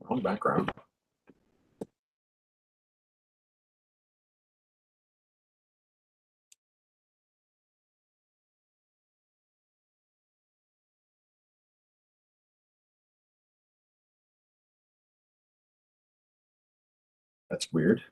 Wrong background. That's weird.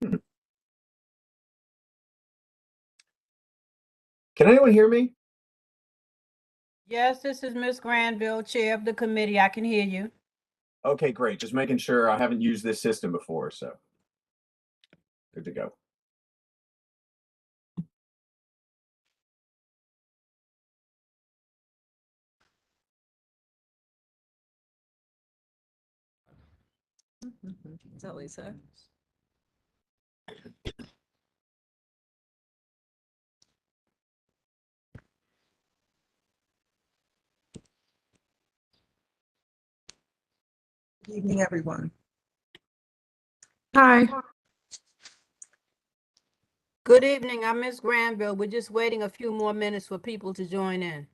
Hmm. Can anyone hear me? Yes, this is Miss Granville, Chair of the committee. I can hear you. Okay, great. Just making sure. I haven't used this system before, so good to go. Is that Lisa? Good evening, everyone. Hi. Good evening. I'm Miss Granville. We're just waiting a few more minutes for people to join in.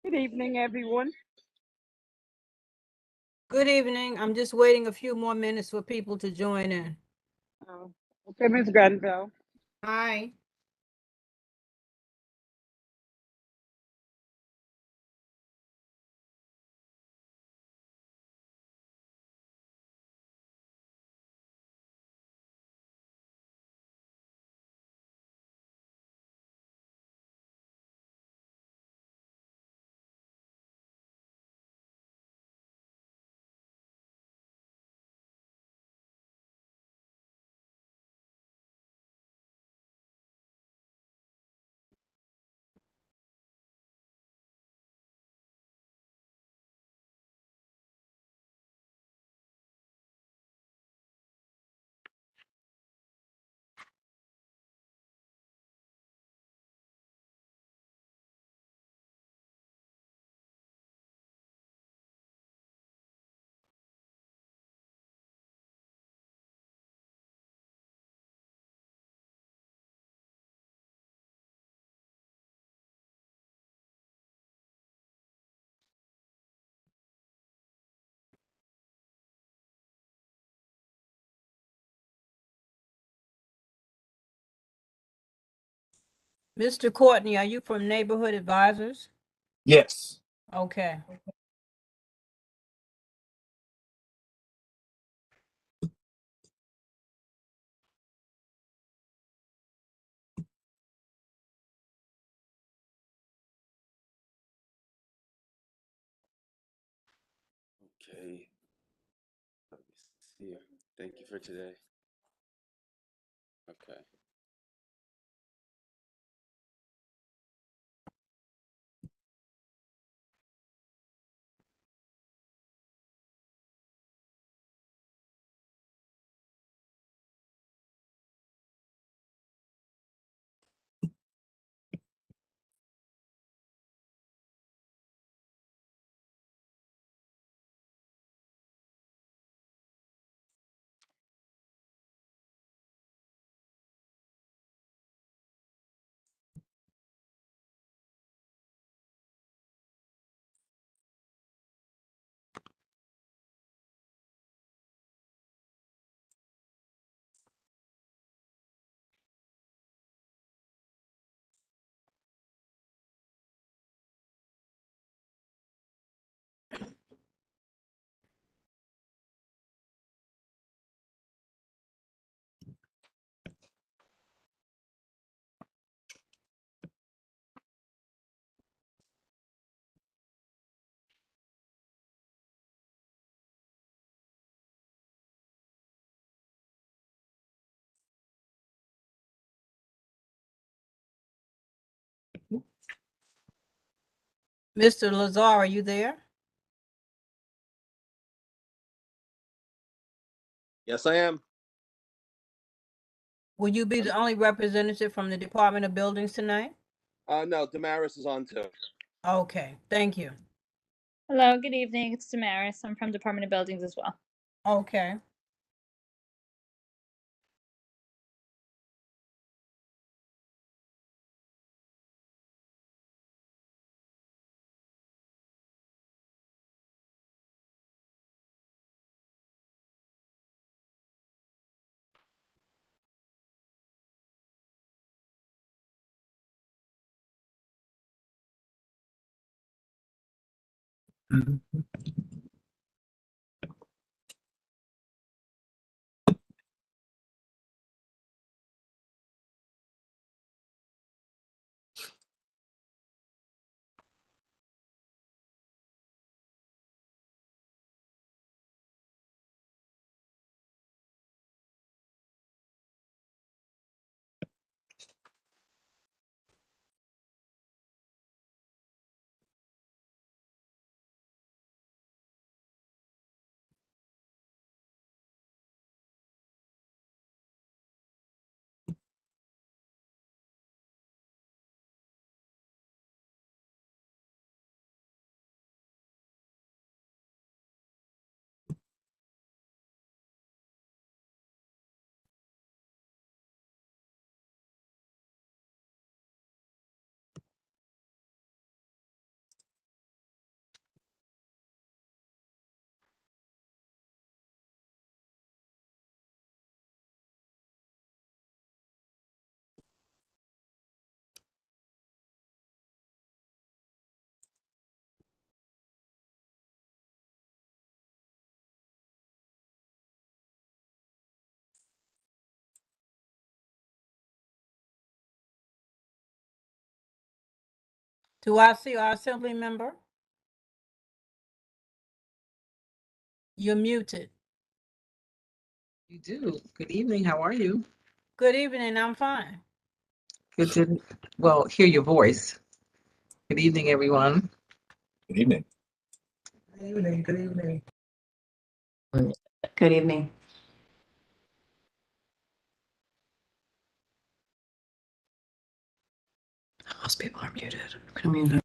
Good evening, everyone. Good evening. I'm just waiting a few more minutes for people to join in. Okay, Ms. Granville. Hi. Mr. Courtney, are you from Neighborhood Advisors? Yes. Okay. Okay. Let me see here. Thank you for today. Okay. Mr. Lazar, are you there? Yes, I am. Will you be the only representative from the Department of Buildings tonight? No, Damaris is on too. Okay, thank you. Hello, good evening. It's Damaris. I'm from Department of Buildings as well. Okay. Do I see our assembly member? You're muted. You do. Good evening. How are you? Good evening, I'm fine. Good to, well, hear your voice. Good evening, everyone. Good evening. Good evening. Good evening. Good evening. Most people are muted. I'm gonna mute.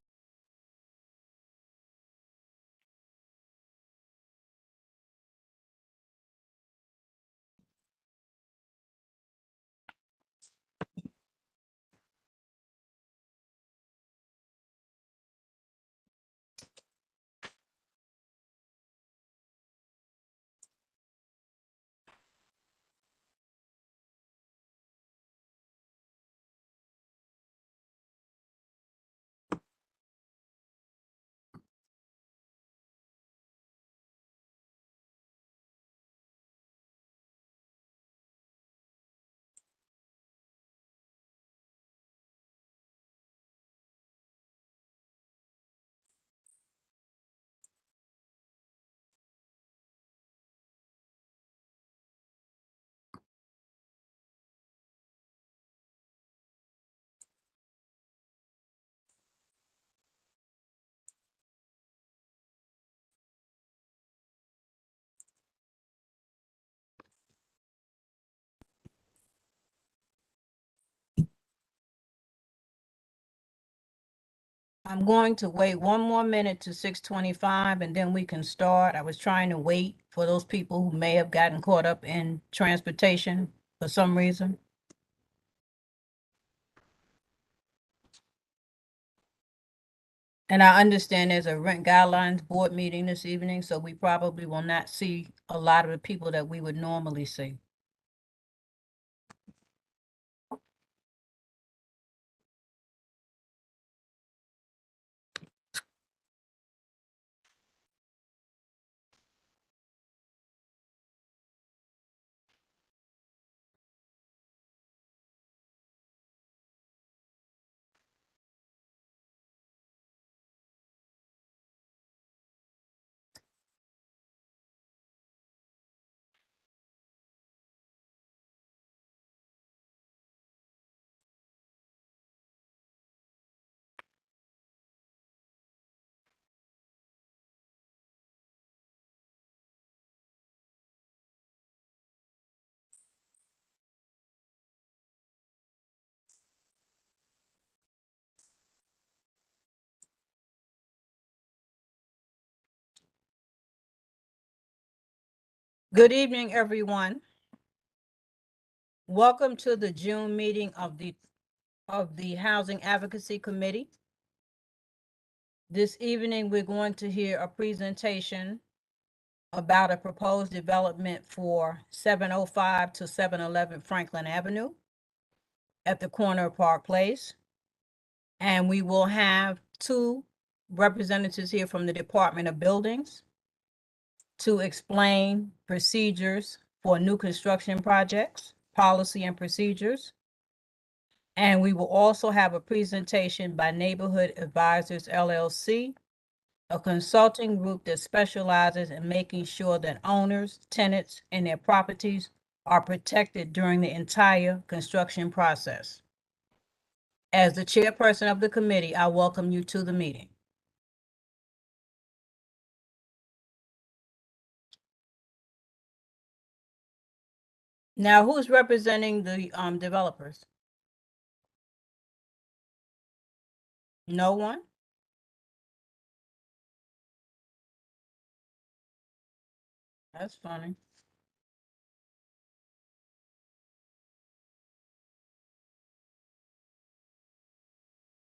I'm going to wait one more minute to 6:25 and then we can start. I was trying to wait for those people who may have gotten caught up in transportation for some reason. And I understand there's a rent guidelines board meeting this evening, so we probably will not see a lot of the people that we would normally see. Good evening, everyone. Welcome to the June meeting of the Housing Advocacy Committee. This evening, we're going to hear a presentation about a proposed development for 705 to 711 Franklin Avenue at the corner of Park Place. And we will have two representatives here from the Department of Buildings to explain procedures for new construction projects, policy and procedures. And we will also have a presentation by Neighborhood Advisors LLC, a consulting group that specializes in making sure that owners, tenants, and their properties are protected during the entire construction process. As the chairperson of the committee, I welcome you to the meeting. Now, who's representing the developers? No one? That's funny.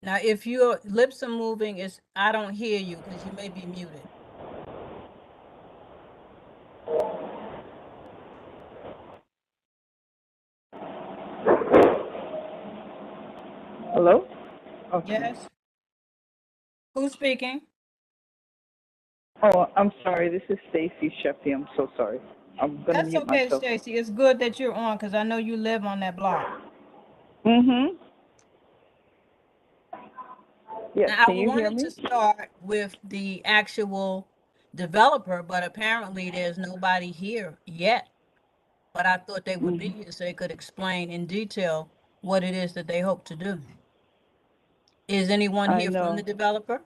Now, if your lips are moving, I don't hear you because you may be muted. Hello? Okay. Yes? Who's speaking? Oh, I'm sorry. This is Stacy Sheffy. I'm so sorry. I'm gonna That's mute okay, myself. Stacy. It's good that you're on because I know you live on that block. Mm-hmm. Yes. Now, I Can you hear wanted me? to start with the actual developer, but apparently there's nobody here yet. But I thought they would be here so they could explain in detail what it is that they hope to do. Is anyone I here from the know. developer?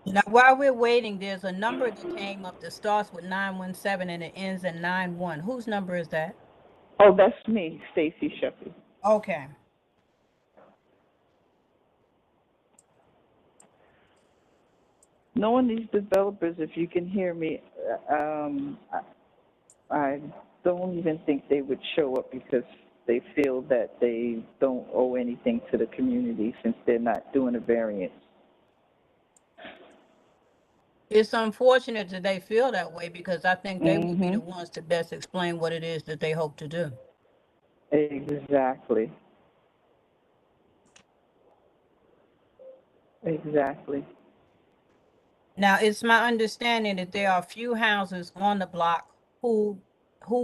Now, while we're waiting, there's a number that came up that starts with 917 and it ends in 91. Whose number is that? Oh, that's me, Stacy Sheffy. Okay. Knowing these developers, if you can hear me, I don't even think they would show up because they feel that they don't owe anything to the community since they're not doing a variance. It's unfortunate that they feel that way because I think they would be the ones to best explain what it is that they hope to do. Exactly. Exactly. Now, it's my understanding that there are a few houses on the block who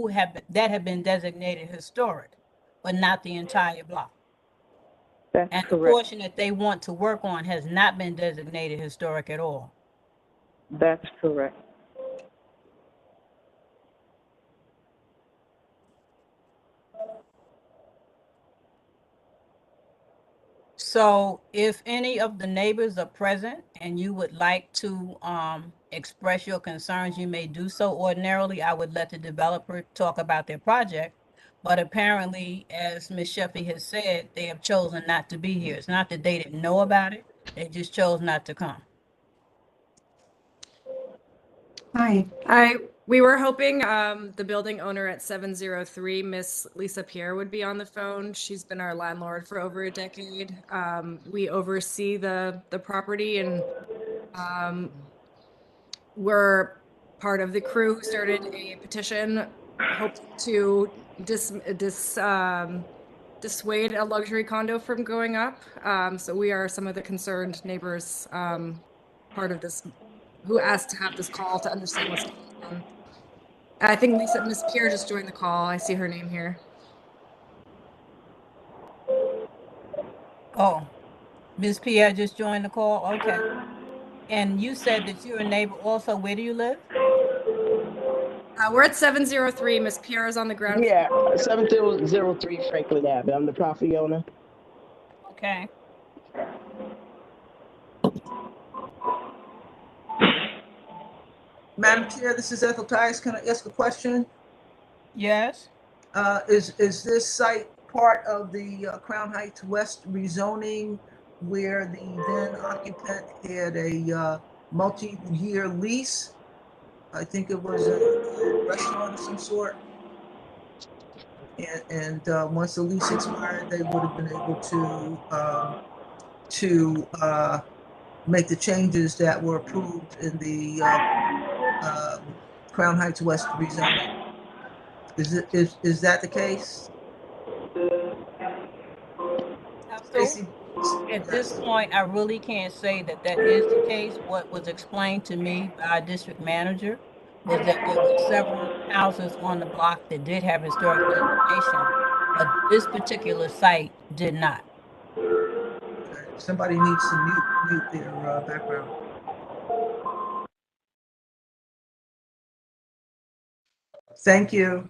have been designated historic, but not the entire block. That's And the correct. portion that they want to work on has not been designated historic at all. That's correct. So if any of the neighbors are present and you would like to express your concerns, you may do so. Ordinarily, I would let the developer talk about their project. But apparently, as Ms. Sheffy has said, they have chosen not to be here. It's not that they didn't know about it. They just chose not to come. Hi. We were hoping the building owner at 703, Miss Lisa Pierre, would be on the phone. She's been our landlord for over a decade. We oversee the property, and we're part of the crew who started a petition hoping to dissuade a luxury condo from going up. So we are some of the concerned neighbors, part of this, who asked to have this call to understand what's going on. I think Miss Pierre just joined the call. I see her name here. Oh, Ms. Pierre just joined the call? Okay. And you said that you're a neighbor also. Where do you live? We're at 703. Miss Pierre is on the ground. Yeah, 7003 Franklin Ave. I'm the property owner. Okay. Madam Chair, this is Ethel Tice. Can I ask a question? Yes. Is this site part of the Crown Heights West rezoning where the then occupant had a multi-year lease? I think it was a restaurant of some sort. And once the lease expired, they would have been able to make the changes that were approved in the Crown Heights West rezoning. Is that the case? Stacy? At this point, I really can't say that that is the case. What was explained to me by our district manager was that there were several houses on the block that did have historic designation, but this particular site did not. Okay. Somebody needs to mute their background. Thank you.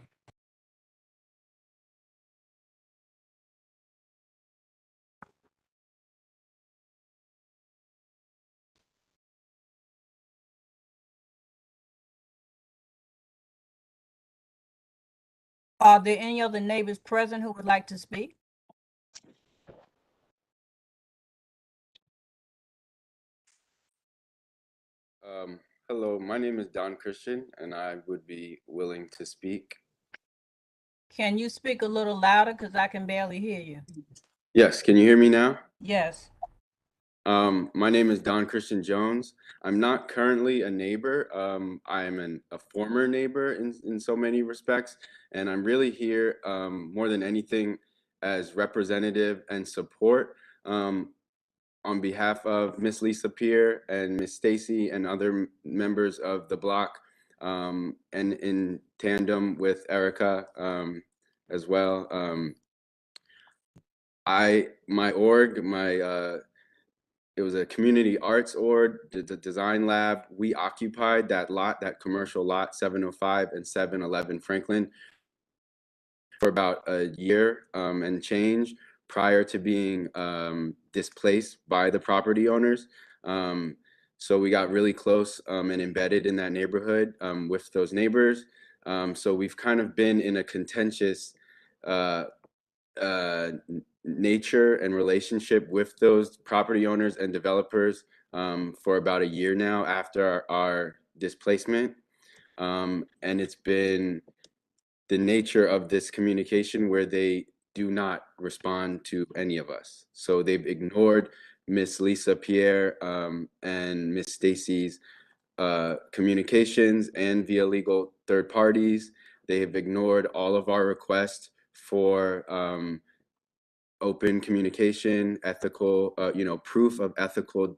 Are there any other neighbors present who would like to speak? Hello, my name is Don Christian, and I would be willing to speak. Can you speak a little louder because I can barely hear you? Yes, can you hear me now? Yes. My name is Don Christian Jones. I'm not currently a neighbor. I am a former neighbor in so many respects, and I'm really here more than anything as representative and support on behalf of Miss Lisa Pierre and Miss Stacy and other members of the block, and in tandem with Erica as well. It was a community arts org, the design lab. We occupied that lot, that commercial lot, 705 and 711 Franklin, for about a year and change prior to being displaced by the property owners. So we got really close and embedded in that neighborhood with those neighbors. So we've kind of been in a contentious nature and relationship with those property owners and developers for about a year now after our displacement. And it's been the nature of this communication where they do not respond to any of us. So they've ignored Miss Lisa Pierre and Miss Stacy's communications and via legal third parties. They have ignored all of our requests for open communication, ethical, proof of ethical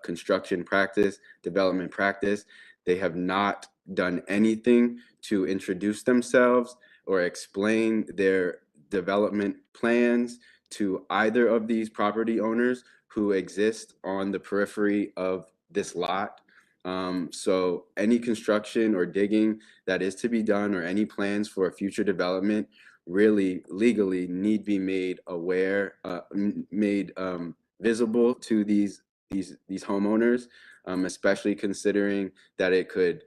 construction practice, development practice. They have not done anything to introduce themselves or explain their development plans to either of these property owners who exist on the periphery of this lot. So any construction or digging that is to be done or any plans for a future development really legally need be made aware, made visible to these homeowners, especially considering that it could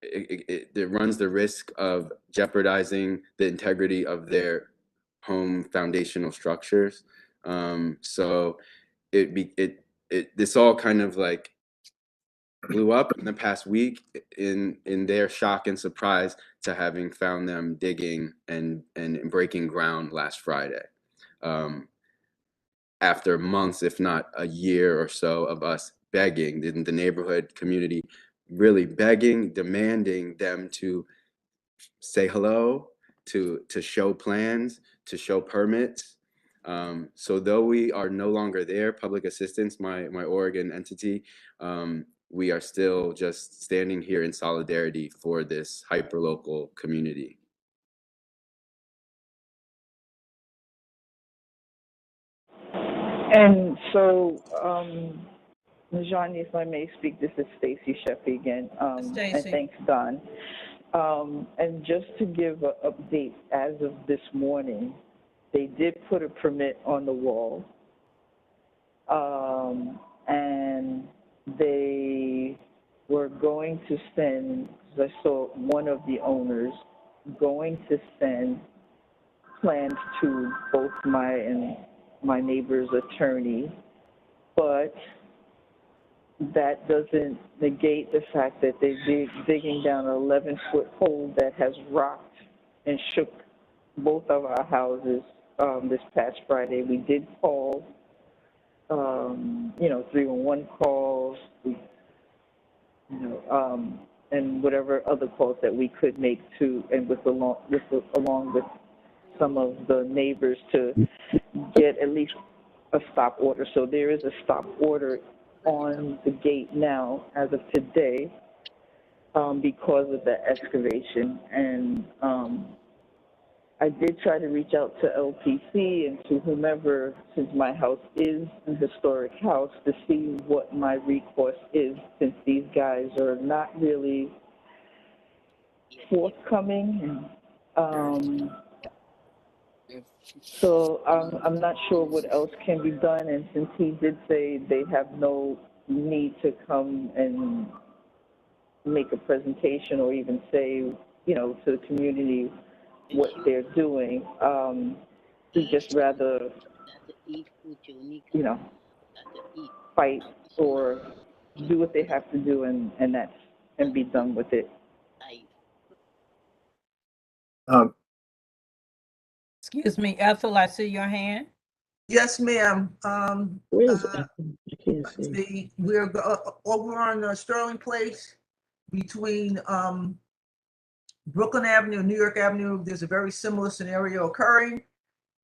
it runs the risk of jeopardizing the integrity of their home foundational structures. So this all kind of like blew up in the past week in their shock and surprise to having found them digging and breaking ground last Friday. After months, if not a year or so, of us begging, the neighborhood community really begging, demanding them to say hello, to show plans, to show permits. So though we are no longer there, public assistance, my Oregon entity, we are still just standing here in solidarity for this hyperlocal community. And so, Najani, if I may speak, this is Stacy Sheffy again, and Stacy. thanks, Don. And just to give an update, as of this morning, they did put a permit on the wall, and they were going to send, I saw one of the owners going to send plans to both my neighbor's attorney, but that doesn't negate the fact that they're digging down an 11-foot hole that has rocked and shook both of our houses this past Friday. We did call, 311 calls, and whatever other calls that we could make to, and along with some of the neighbors to get at least a stop order. So there is a stop order on the gate now as of today because of the excavation. And I did try to reach out to LPC and to whomever, since my house is a historic house, to see what my recourse is, since these guys are not really forthcoming. So I'm not sure what else can be done, and since he did say they have no need to come and make a presentation or even say, to the community what they're doing, he'd just rather, fight or do what they have to do and be done with it. Excuse me, Ethel, I see your hand. Yes, ma'am. Where is it? I can't see. We're over on Sterling Place between Brooklyn Avenue and New York Avenue. There's a very similar scenario occurring,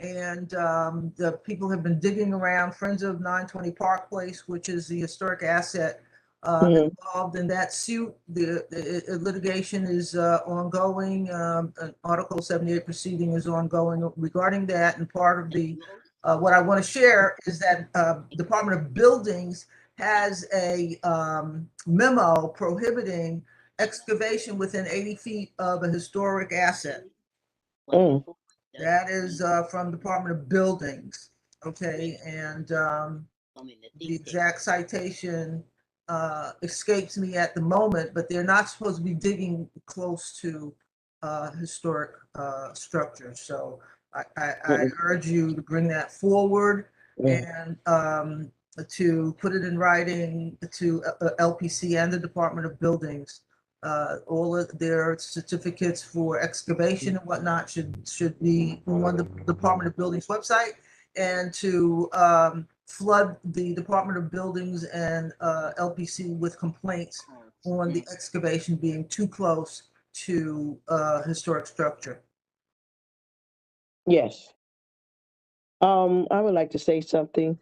and the people have been digging around. Friends of 920 Park Place, which is the historic asset involved in that suit. The litigation is ongoing. An Article 78 proceeding is ongoing regarding that, and part of the what I want to share is that Department of Buildings has a memo prohibiting excavation within 80 feet of a historic asset. That is from Department of Buildings, okay? And the exact citation escapes me at the moment, but they're not supposed to be digging close to historic structures. So I urge you to bring that forward and to put it in writing to LPC and the Department of Buildings. All of their certificates for excavation and whatnot should be on the Department of Buildings website, and to flood the Department of Buildings and LPC with complaints on the excavation being too close to historic structure. Yes. I would like to say something.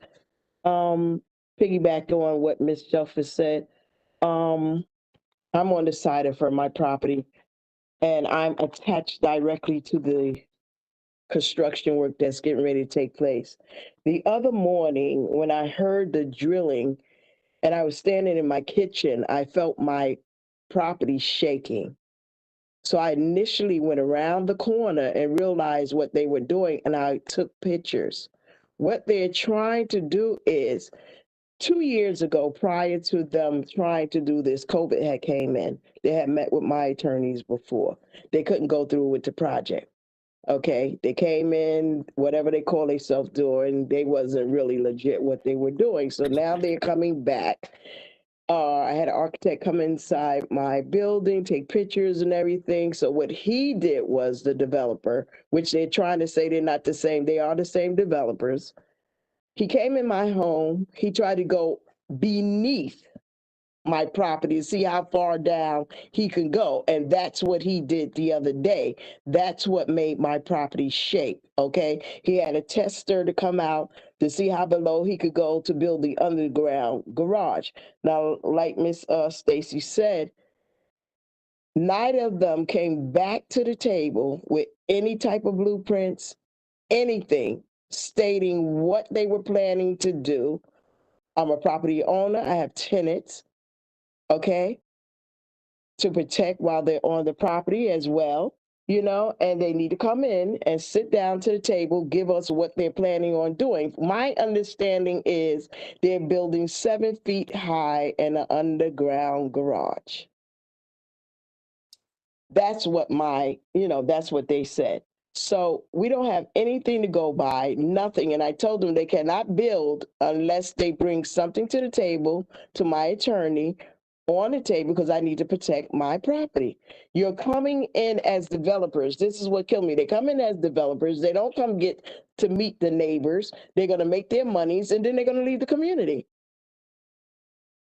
Piggyback on what Ms. Juffa said. I'm on the side of my property, and I'm attached directly to the construction work that's getting ready to take place. The other morning, when I heard the drilling and I was standing in my kitchen, I felt my property shaking. So I initially went around the corner and realized what they were doing, and I took pictures. What they're trying to do is 2 years ago, prior to them trying to do this, COVID had came in. They had met with my attorneys before. They couldn't go through with the project. Okay, they came in, whatever they call themselves doing, they wasn't really legit what they were doing. So now they're coming back. I had an architect come inside my building, take pictures and everything. So what he did was, the developer, which they're trying to say they're not the same, they are the same developers. He came in my home, he tried to go beneath my property to see how far down he can go. And that's what he did the other day. That's what made my property shake, okay? He had a tester to come out to see how below he could go to build the underground garage. Now, like Miss Stacy said, neither of them came back to the table with any type of blueprints, anything stating what they were planning to do. I'm a property owner, I have tenants, okay, to protect while they're on the property as well, and they need to come in and sit down to the table, give us what they're planning on doing. My understanding is they're building 7 feet high in an underground garage. That's what that's what they said. So we don't have anything to go by, nothing. And I told them they cannot build unless they bring something to the table, to my attorney, on the table, because I need to protect my property. You're coming in as developers. This is what killed me. They come in as developers. They don't come get to meet the neighbors. They're going to make their monies, and then they're going to leave the community.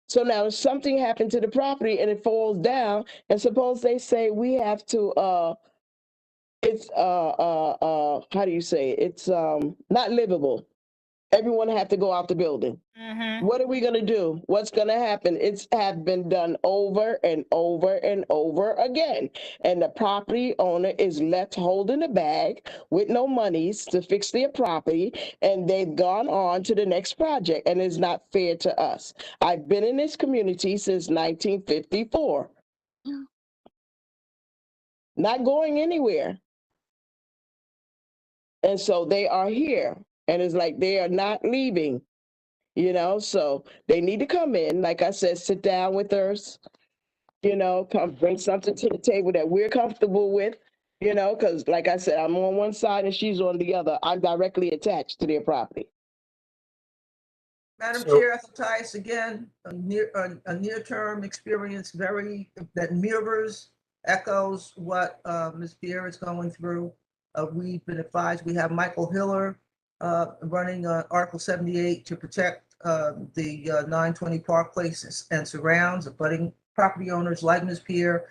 So now if something happened to the property and it falls down, and suppose they say we have to, it's, how do you say it? It's not livable. Everyone have to go out the building. What are we going to do? What's going to happen? It's have been done over and over and over again. And the property owner is left holding the bag with no monies to fix their property. And they've gone on to the next project. And it's not fair to us. I've been in this community since 1954. Not going anywhere. And so they are here. And it's like they are not leaving. So they need to come in, like I said, sit down with us, come bring something to the table that we're comfortable with, because like I said, I'm on one side and she's on the other. I'm directly attached to their property. Madam So- Chair, Athias, again, a near-term experience that mirrors, echoes what Ms. Pierre is going through. We've been advised, we have Michael Hiller running Article 78 to protect the 920 Park Place and surrounds, abutting property owners like Ms. Pierre.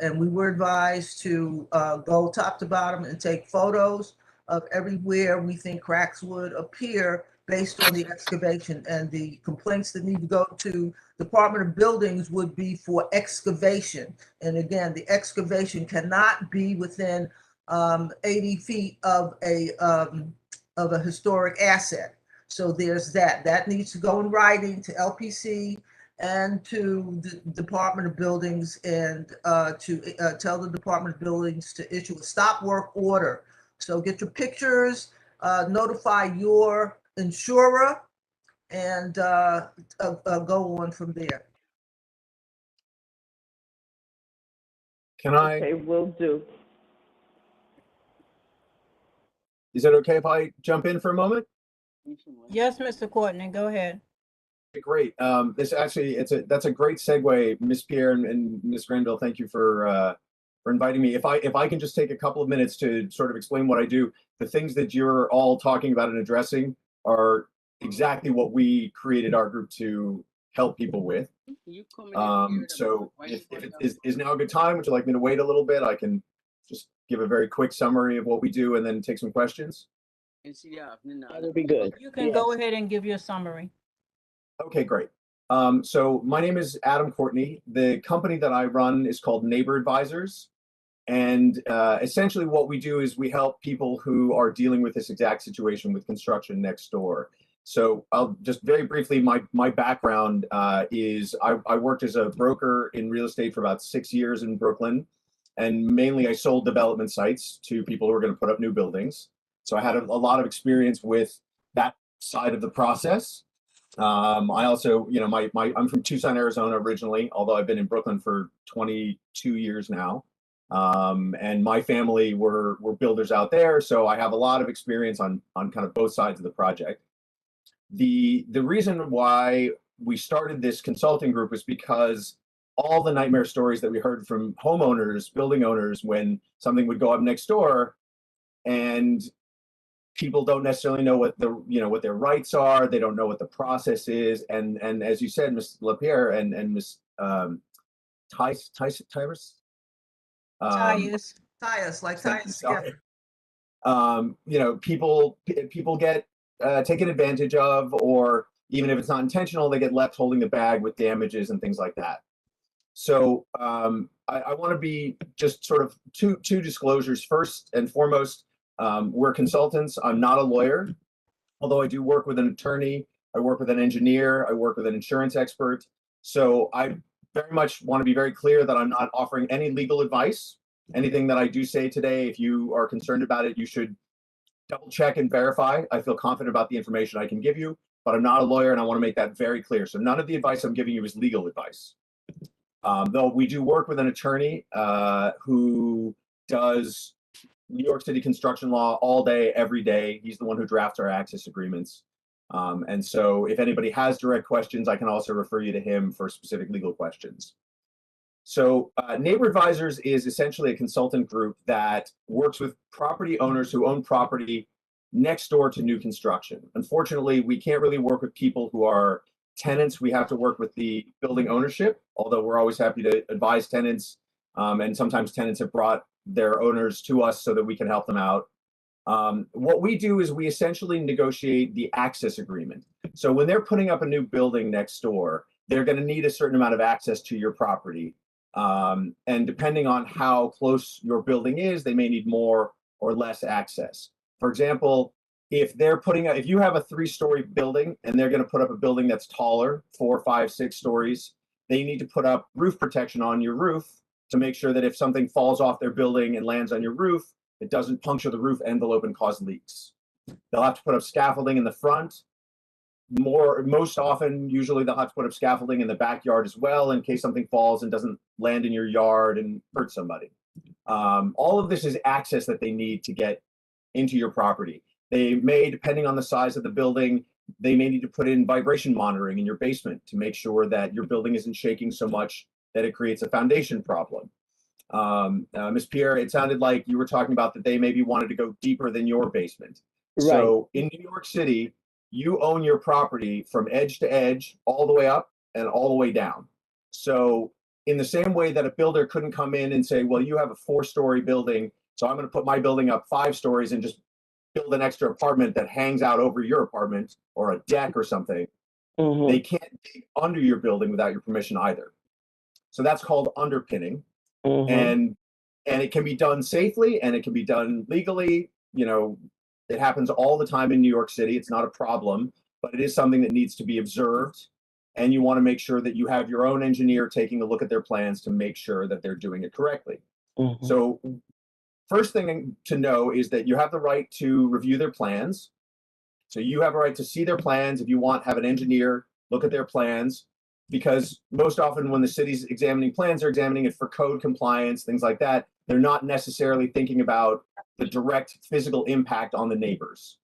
And we were advised to go top to bottom and take photos of everywhere we think cracks would appear based on the excavation, and the complaints that need to go to Department of Buildings would be for excavation. And again, the excavation cannot be within 80 feet of a historic asset. So there's that needs to go in writing to LPC and to the Department of Buildings, and to tell the Department of Buildings to issue a stop work order. So get your pictures, notify your insurer, and go on from there. Can I? Okay, will do. Is it okay if I jump in for a moment? Yes, Mr. Courtney, go ahead. Great. This actually, that's a great segue, Ms. Pierre and Ms. Grenville. Thank you for inviting me. If I can just take a couple of minutes to sort of explain what I do. The things that you're all talking about and addressing are exactly what we created our group to help people with. So if it is now a good time, would you like me to wait a little bit? I can just give a very quick summary of what we do and then take some questions. That would be good. You can go ahead and give your summary. Okay, great. So my name is Adam Courtney. The company that I run is called Neighbor Advisors. And essentially what we do is we help people who are dealing with this exact situation with construction next door. So I'll just very briefly, my background is I worked as a broker in real estate for about 6 years in Brooklyn. And mainly I sold development sites to people who are going to put up new buildings. So I had a lot of experience with that side of the process. I also, you know, I'm from Tucson, Arizona originally, although I've been in Brooklyn for 22 years now. And my family were builders out there, so I have a lot of experience on kind of both sides of the project. The reason why we started this consulting group was because all the nightmare stories that we heard from homeowners, building owners, when something would go up next door and people don't necessarily know what what their rights are. They don't know what the process is. And as you said, Ms. LaPierre and Ms. Tyrus? Tyus. Tyus, like Thank you, Tyus, yeah. sorry. You know, people get taken advantage of, or even if it's not intentional, they get left holding the bag with damages and things like that. So I want to be just sort of two disclosures. First and foremost, we're consultants. I'm not a lawyer, although I do work with an attorney. I work with an engineer. I work with an insurance expert. So I very much want to be very clear that I'm not offering any legal advice. Anything that I do say today, if you are concerned about it, you should double check and verify. I feel confident about the information I can give you, but I'm not a lawyer, and I want to make that very clear. So none of the advice I'm giving you is legal advice. Though we do work with an attorney who does New York City construction law all day, every day. He's the one who drafts our access agreements. And so if anybody has direct questions, I can also refer you to him for specific legal questions. So Neighbor Advisors is essentially a consultant group that works with property owners who own property next door to new construction. Unfortunately, we can't really work with people who are tenants. We have to work with the building ownership, although we're always happy to advise tenants. And sometimes tenants have brought their owners to us so that we can help them out. What we do is we essentially negotiate the access agreement. So when they're putting up a new building next door, they're going to need a certain amount of access to your property. And depending on how close your building is, they may need more or less access. For example, if you have a 3-story building and they're going to put up a building that's taller, 4, 5, 6 stories, they need to put up roof protection on your roof to make sure that if something falls off their building and lands on your roof, it doesn't puncture the roof envelope and cause leaks. They'll have to put up scaffolding in the front. Most often, usually they'll have to put up scaffolding in the backyard as well in case something falls and doesn't land in your yard and hurt somebody. All of this is access that they need to get into your property. They may, depending on the size of the building, they may need to put in vibration monitoring in your basement to make sure that your building isn't shaking so much that it creates a foundation problem. Ms. Pierre, it sounded like you were talking about that they maybe wanted to go deeper than your basement. Right. So in New York City, you own your property from edge to edge, all the way up and all the way down. So in the same way that a builder couldn't come in and say, well, you have a 4-story building, so I'm going to put my building up 5 stories and just build an extra apartment that hangs out over your apartment or a deck or something. Mhm. They can't dig under your building without your permission either. So that's called underpinning. Mhm. And it can be done safely and it can be done legally. You know, it happens all the time in New York City. It's not a problem, but it is something that needs to be observed. And you want to make sure that you have your own engineer taking a look at their plans to make sure that they're doing it correctly. Mhm. So first thing to know is that you have the right to review their plans. So you have a right to see their plans. If you want, have an engineer look at their plans, because most often when the city's examining plans, they're examining it for code compliance, things like that. They're not necessarily thinking about the direct physical impact on the neighbors.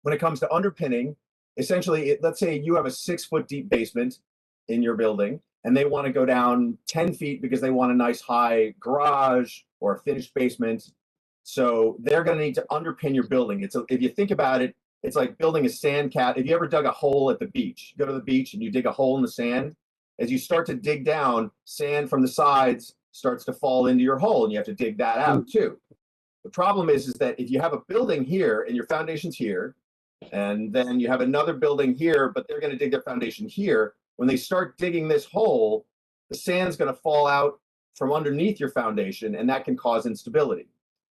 When it comes to underpinning, essentially, let's say you have a 6-foot deep basement in your building, and they want to go down 10 feet because they want a nice high garage or a finished basement. So they're going to need to underpin your building. If you think about it, it's like building a sand cat. If you ever dug a hole at the beach, you go to the beach and you dig a hole in the sand. As you start to dig down, sand from the sides starts to fall into your hole, and you have to dig that out too. The problem is that if you have a building here and your foundation's here, and then you have another building here, but they're going to dig their foundation here, when they start digging this hole, the sand's going to fall out from underneath your foundation, and that can cause instability.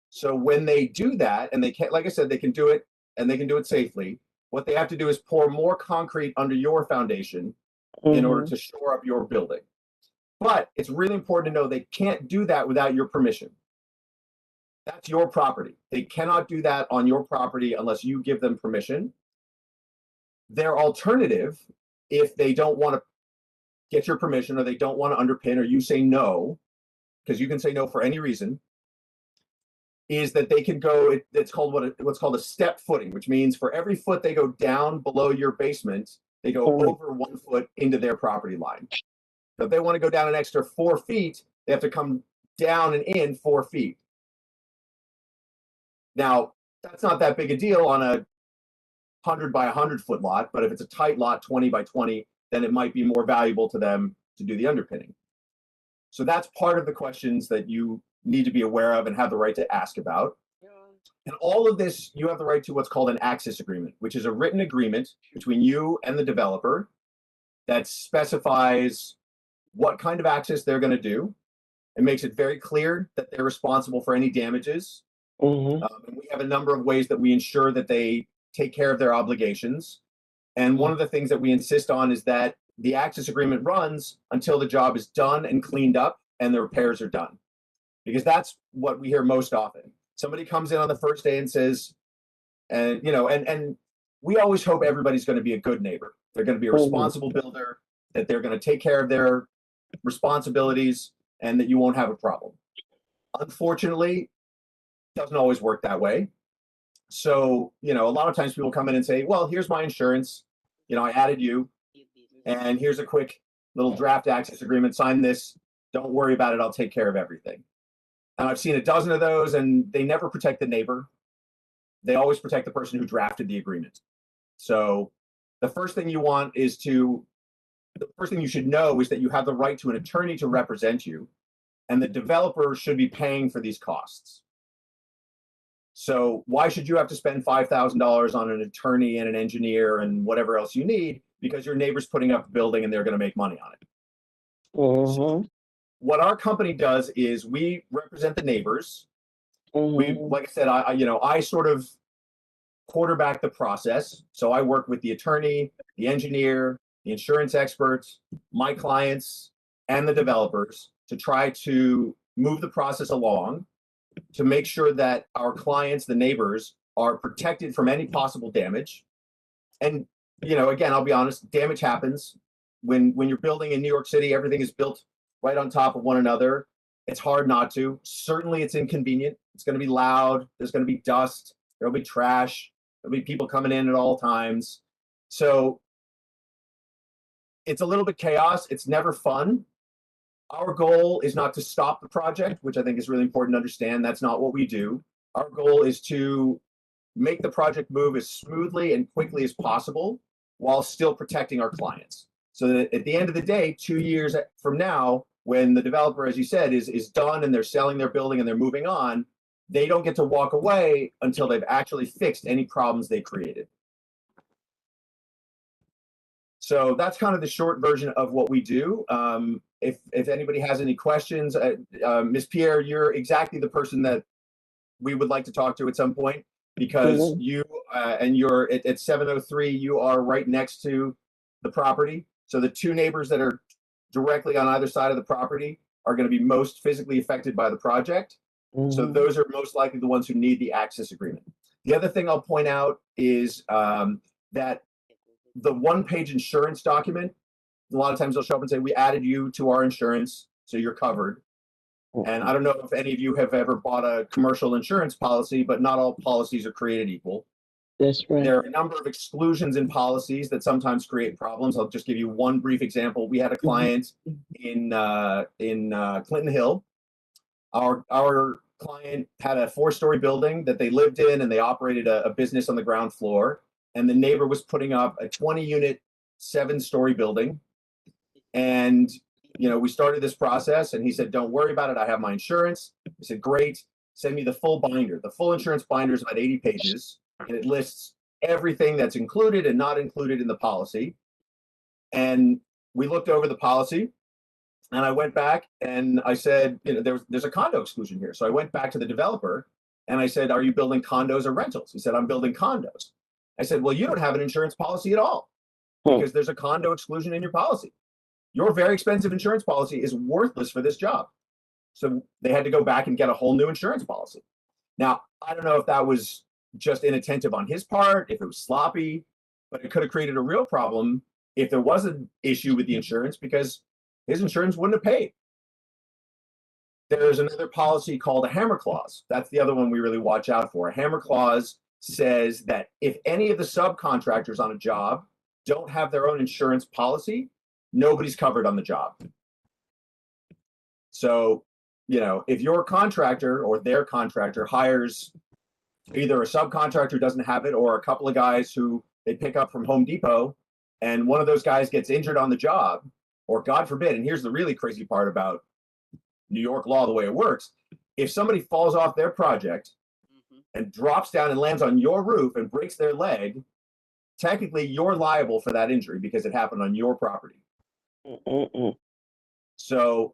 So when they do that, and they can't, like I said, they can do it and they can do it safely. What they have to do is pour more concrete under your foundation in order to shore up your building. But it's really important to know they can't do that without your permission. That's your property. They cannot do that on your property unless you give them permission. Their alternative, if they don't want to get your permission or they don't want to underpin or you say no, because you can say no for any reason, is that they can go, it's called what's called a step footing, which means for every foot they go down below your basement, they go over 1 foot into their property line. So if they want to go down an extra 4 feet, they have to come down and in 4 feet. Now, that's not that big a deal on a 100 by 100 foot lot, but if it's a tight lot, 20 by 20, then it might be more valuable to them to do the underpinning. So that's part of the questions that you need to be aware of and have the right to ask about. And all of this, you have the right to what's called an access agreement, which is a written agreement between you and the developer that specifies what kind of access they're going to do. It makes it very clear that they're responsible for any damages. And we have a number of ways that we ensure that they take care of their obligations. And one of the things that we insist on is that the access agreement runs until the job is done and cleaned up and the repairs are done. Because that's what we hear most often. Somebody comes in on the first day and says, and we always hope everybody's going to be a good neighbor. They're going to be a responsible builder, that they're going to take care of their responsibilities, and that you won't have a problem. Unfortunately, it doesn't always work that way. So, a lot of times people come in and say, well, here's my insurance. I added you, and here's a quick little draft access agreement. Sign this. Don't worry about it. I'll take care of everything. And I've seen a dozen of those, and they never protect the neighbor. They always protect the person who drafted the agreement. So the first thing you should know is that you have the right to an attorney to represent you, and the developer should be paying for these costs. So why should you have to spend $5,000 on an attorney and an engineer and whatever else you need? Because your neighbor's putting up a building and they're going to make money on it. So what our company does is we represent the neighbors. Like I said, I sort of quarterback the process. So I work with the attorney, the engineer, the insurance experts, my clients, and the developers to try to move the process along, to make sure that our clients, the neighbors, are protected from any possible damage. And, again, I'll be honest, damage happens. When you're building in New York City, everything is built right on top of one another. It's hard not to. Certainly it's inconvenient. It's going to be loud. There's going to be dust. There'll be trash. There'll be people coming in at all times. So it's a little bit chaos. It's never fun. Our goal is not to stop the project, which I think is really important to understand. That's not what we do. Our goal is to make the project move as smoothly and quickly as possible while still protecting our clients. So that at the end of the day, 2 years from now, when the developer, as you said, is done and they're selling their building and they're moving on, they don't get to walk away until they've actually fixed any problems they created. So that's kind of the short version of what we do. If anybody has any questions, Ms. Pierre, you're exactly the person that we would like to talk to at some point, because you and you're at 703, you are right next to the property. So the two neighbors that are directly on either side of the property are going to be most physically affected by the project. So those are most likely the ones who need the access agreement. The other thing I'll point out is that the one-page insurance document, a lot of times they'll show up and say, we added you to our insurance, so you're covered. And I don't know if any of you have ever bought a commercial insurance policy, but not all policies are created equal. That's right. There are a number of exclusions in policies that sometimes create problems. I'll just give you one brief example. We had a client in Clinton Hill. Our client had a 4-story building that they lived in, and they operated a business on the ground floor. And the neighbor was putting up a 20-unit, 7-story building. And, we started this process, and he said, don't worry about it. I have my insurance. I said, great. Send me the full binder. The full insurance binder is about 80 pages, and it lists everything that's included and not included in the policy. And we looked over the policy, and I went back and I said, there's a condo exclusion here. So I went back to the developer and I said, are you building condos or rentals? He said, I'm building condos. I said, well, you don't have an insurance policy at all, because there's a condo exclusion in your policy. Your very expensive insurance policy is worthless for this job. So they had to go back and get a whole new insurance policy. Now, I don't know if that was just inattentive on his part, if it was sloppy, but it could have created a real problem if there was an issue with the insurance because his insurance wouldn't have paid. There's another policy called a hammer clause. That's the other one we really watch out for. A hammer clause says that if any of the subcontractors on a job don't have their own insurance policy, nobody's covered on the job. So, you know, if your contractor or their contractor hires either a subcontractor who doesn't have it or a couple of guys who they pick up from Home Depot, and one of those guys gets injured on the job, or God forbid, and here's the really crazy part about New York law, the way it works, if somebody falls off their project and drops down and lands on your roof and breaks their leg, technically you're liable for that injury because it happened on your property. So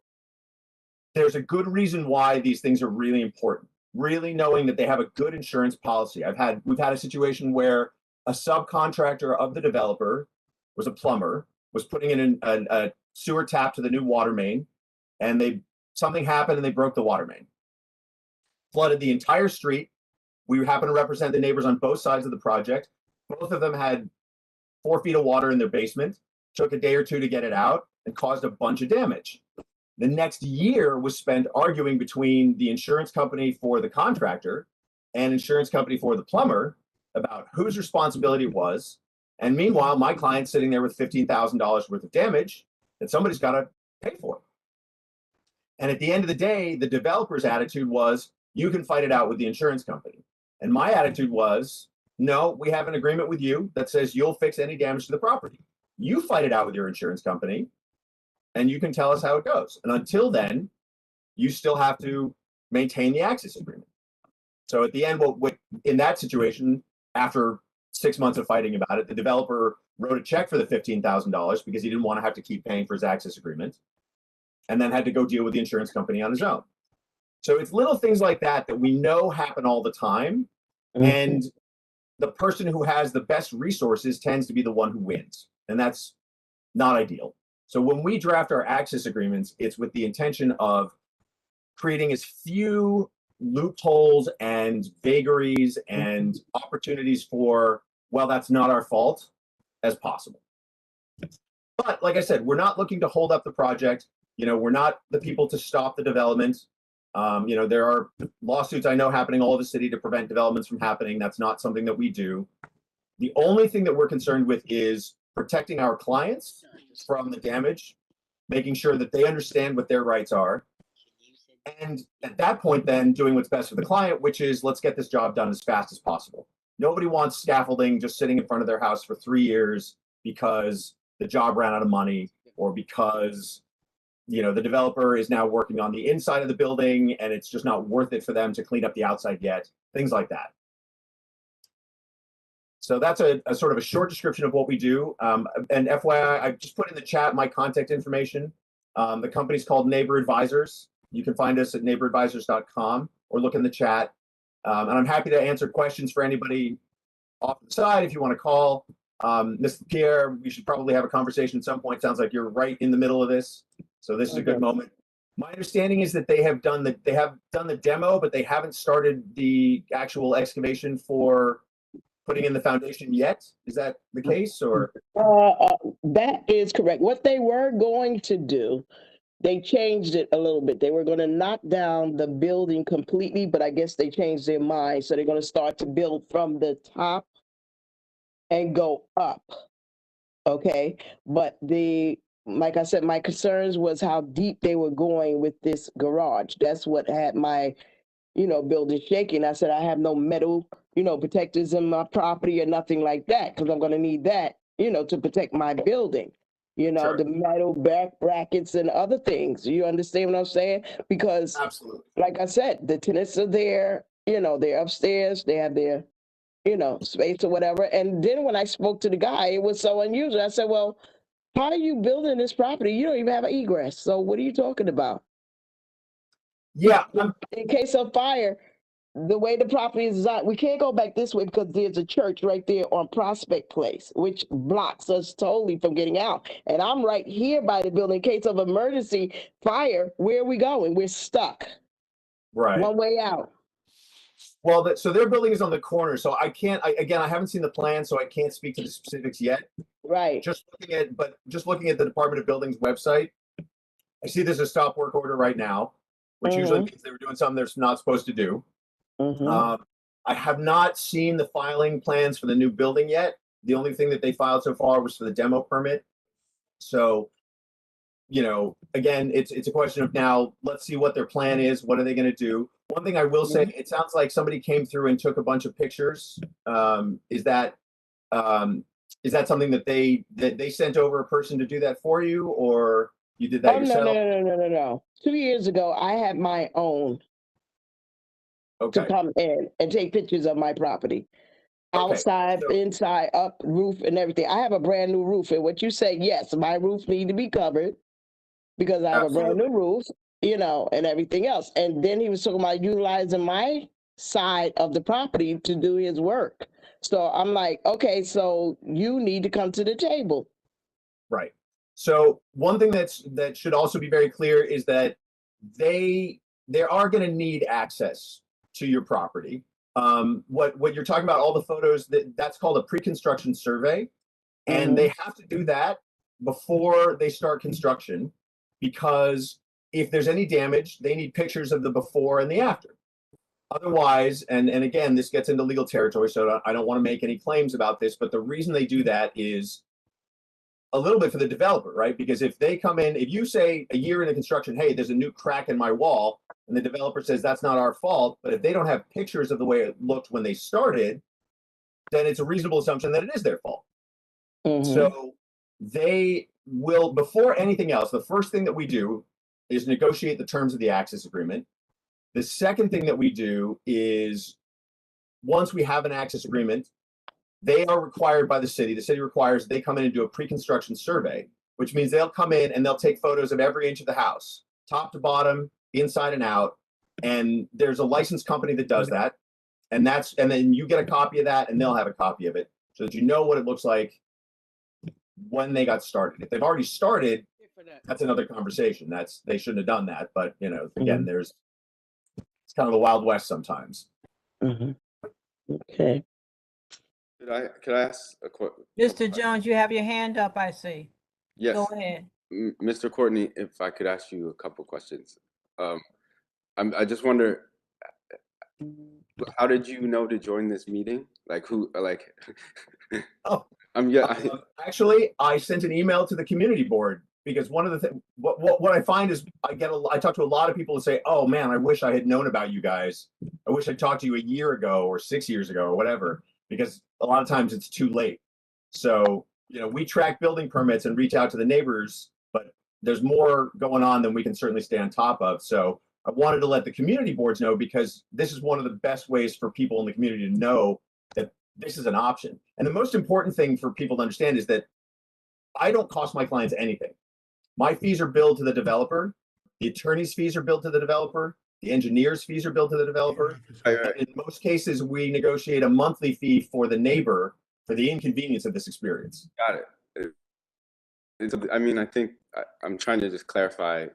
there's a good reason why these things are really important. Really knowing that they have a good insurance policy. We've had a situation where a subcontractor of the developer was a plumber, was putting in a sewer tap to the new water main, and something happened and they broke the water main. Flooded the entire street. We happen to represent the neighbors on both sides of the project. Both of them had 4 feet of water in their basement, took a day or two to get it out, and caused a bunch of damage. The next year was spent arguing between the insurance company for the contractor and insurance company for the plumber about whose responsibility it was. And meanwhile, my client's sitting there with $15,000 worth of damage that somebody's got to pay for. And at the end of the day, the developer's attitude was, you can fight it out with the insurance company. And my attitude was, no, we have an agreement with you that says you'll fix any damage to the property. You fight it out with your insurance company, and you can tell us how it goes. And until then, you still have to maintain the access agreement. So at the end, in that situation, after 6 months of fighting about it, the developer wrote a check for the $15,000 because he didn't want to have to keep paying for his access agreement, and then had to go deal with the insurance company on his own. So it's little things like that that we know happen all the time. And the person who has the best resources tends to be the one who wins. And that's not ideal. So when we draft our access agreements, it's with the intention of creating as few loopholes and vagaries and opportunities for, well, that's not our fault, as possible. But like I said, we're not looking to hold up the project. You know, we're not the people to stop the development. You know, there are lawsuits I know happening all over the city to prevent developments from happening. That's not something that we do. The only thing that we're concerned with is protecting our clients from the damage, making sure that they understand what their rights are. And at that point, then doing what's best for the client, which is let's get this job done as fast as possible. Nobody wants scaffolding just sitting in front of their house for 3 years because the job ran out of money, or because, you know, the developer is now working on the inside of the building and it's just not worth it for them to clean up the outside yet, things like that. So that's a sort of a short description of what we do. And FYI, I just put in the chat my contact information. The company's called Neighbor Advisors. You can find us at neighboradvisors.com or look in the chat. And I'm happy to answer questions for anybody off to the side if you want to call. Mr. Pierre, we should probably have a conversation at some point. Sounds like you're right in the middle of this. So this is a good moment. My understanding is that they have done the demo, but they haven't started the actual excavation for putting in the foundation yet. Is that the case, or? That is correct. What they were going to do, they changed it a little bit. They were going to knock down the building completely, but I guess they changed their mind. So they're going to start to build from the top and go up. Okay. But like I said, my concerns was how deep they were going with this garage. That's what had my, building shaking. I said, I have no metal, protectors in my property or nothing like that, because I'm going to need that, to protect my building. Sure. The metal back brackets and other things. You understand what I'm saying? Because, Absolutely. like I said, the tenants are there, they're upstairs, they have their, space or whatever. And then when I spoke to the guy, it was so unusual. I said, well, how are you building this property? You don't even have an egress. So what are you talking about? Yeah. In case of fire, the way the property is designed, we can't go back this way because there's a church right there on Prospect Place, which blocks us totally from getting out. And I'm right here by the building. In case of emergency fire, where are we going? We're stuck. Right. One way out. Well, so their building is on the corner, so I can't, again, I haven't seen the plan, so I can't speak to the specifics yet. Right. Just looking at the Department of Buildings website, I see there's a stop work order right now, which usually means they were doing something they're not supposed to do. I have not seen the filing plans for the new building yet. The only thing that they filed so far was for the demo permit. So, you know, again, it's a question of now, let's see what their plan is. What are they going to do? One thing I will say, it sounds like somebody came through and took a bunch of pictures. Is that something that they sent over a person to do that for you, or you did that yourself? No. 2 years ago, I had my own to come in and take pictures of my property. Outside, inside, up, roof, and everything. I have a brand new roof, and what you say, yes, my roof need to be covered because I have a brand new roof, you know, and everything else. And then he was talking about utilizing my side of the property to do his work. So I'm like, okay, so you need to come to the table. Right. So one thing that should also be very clear is that they are going to need access to your property. What you're talking about, all the photos, that's called a pre-construction survey, and they have to do that before they start construction, because if there's any damage, they need pictures of the before and the after. Otherwise, and again, this gets into legal territory, so I don't want to make any claims about this, but the reason they do that is a little bit for the developer, right? Because if they come in, if you say a year into construction, hey, there's a new crack in my wall, and the developer says that's not our fault, but if they don't have pictures of the way it looked when they started, then it's a reasonable assumption that it is their fault. So they will, before anything else, the first thing that we do is negotiate the terms of the access agreement. The second thing that we do is, once we have an access agreement, they are required by the city requires they come in and do a pre-construction survey, which means they'll come in and they'll take photos of every inch of the house, top to bottom, inside and out. And there's a licensed company that does that. And then you get a copy of that and they'll have a copy of it so that you know what it looks like when they got started. If they've already started, that's another conversation. They shouldn't have done that. But, you know, again, it's kind of the Wild West sometimes. Okay. Could I ask a question? Mr. Jones, you have your hand up, I see. Yes. Go ahead. Mr. Courtney, if I could ask you a couple questions. I just wonder, how did you know to join this meeting? Like who, like, Actually, I sent an email to the community board, because one of the things, what I find is I talk to a lot of people who say, oh man, I wish I had known about you guys. I wish I talked to you a year ago or 6 years ago or whatever, because a lot of times it's too late. So, you know, we track building permits and reach out to the neighbors, but there's more going on than we can certainly stay on top of. So I wanted to let the community boards know, because this is one of the best ways for people in the community to know that this is an option. And the most important thing for people to understand is that I don't cost my clients anything. My fees are billed to the developer. The attorney's fees are billed to the developer. The engineer's fees are billed to the developer. And in most cases, we negotiate a monthly fee for the neighbor for the inconvenience of this experience. Got it. I mean, I think I'm trying to just clarify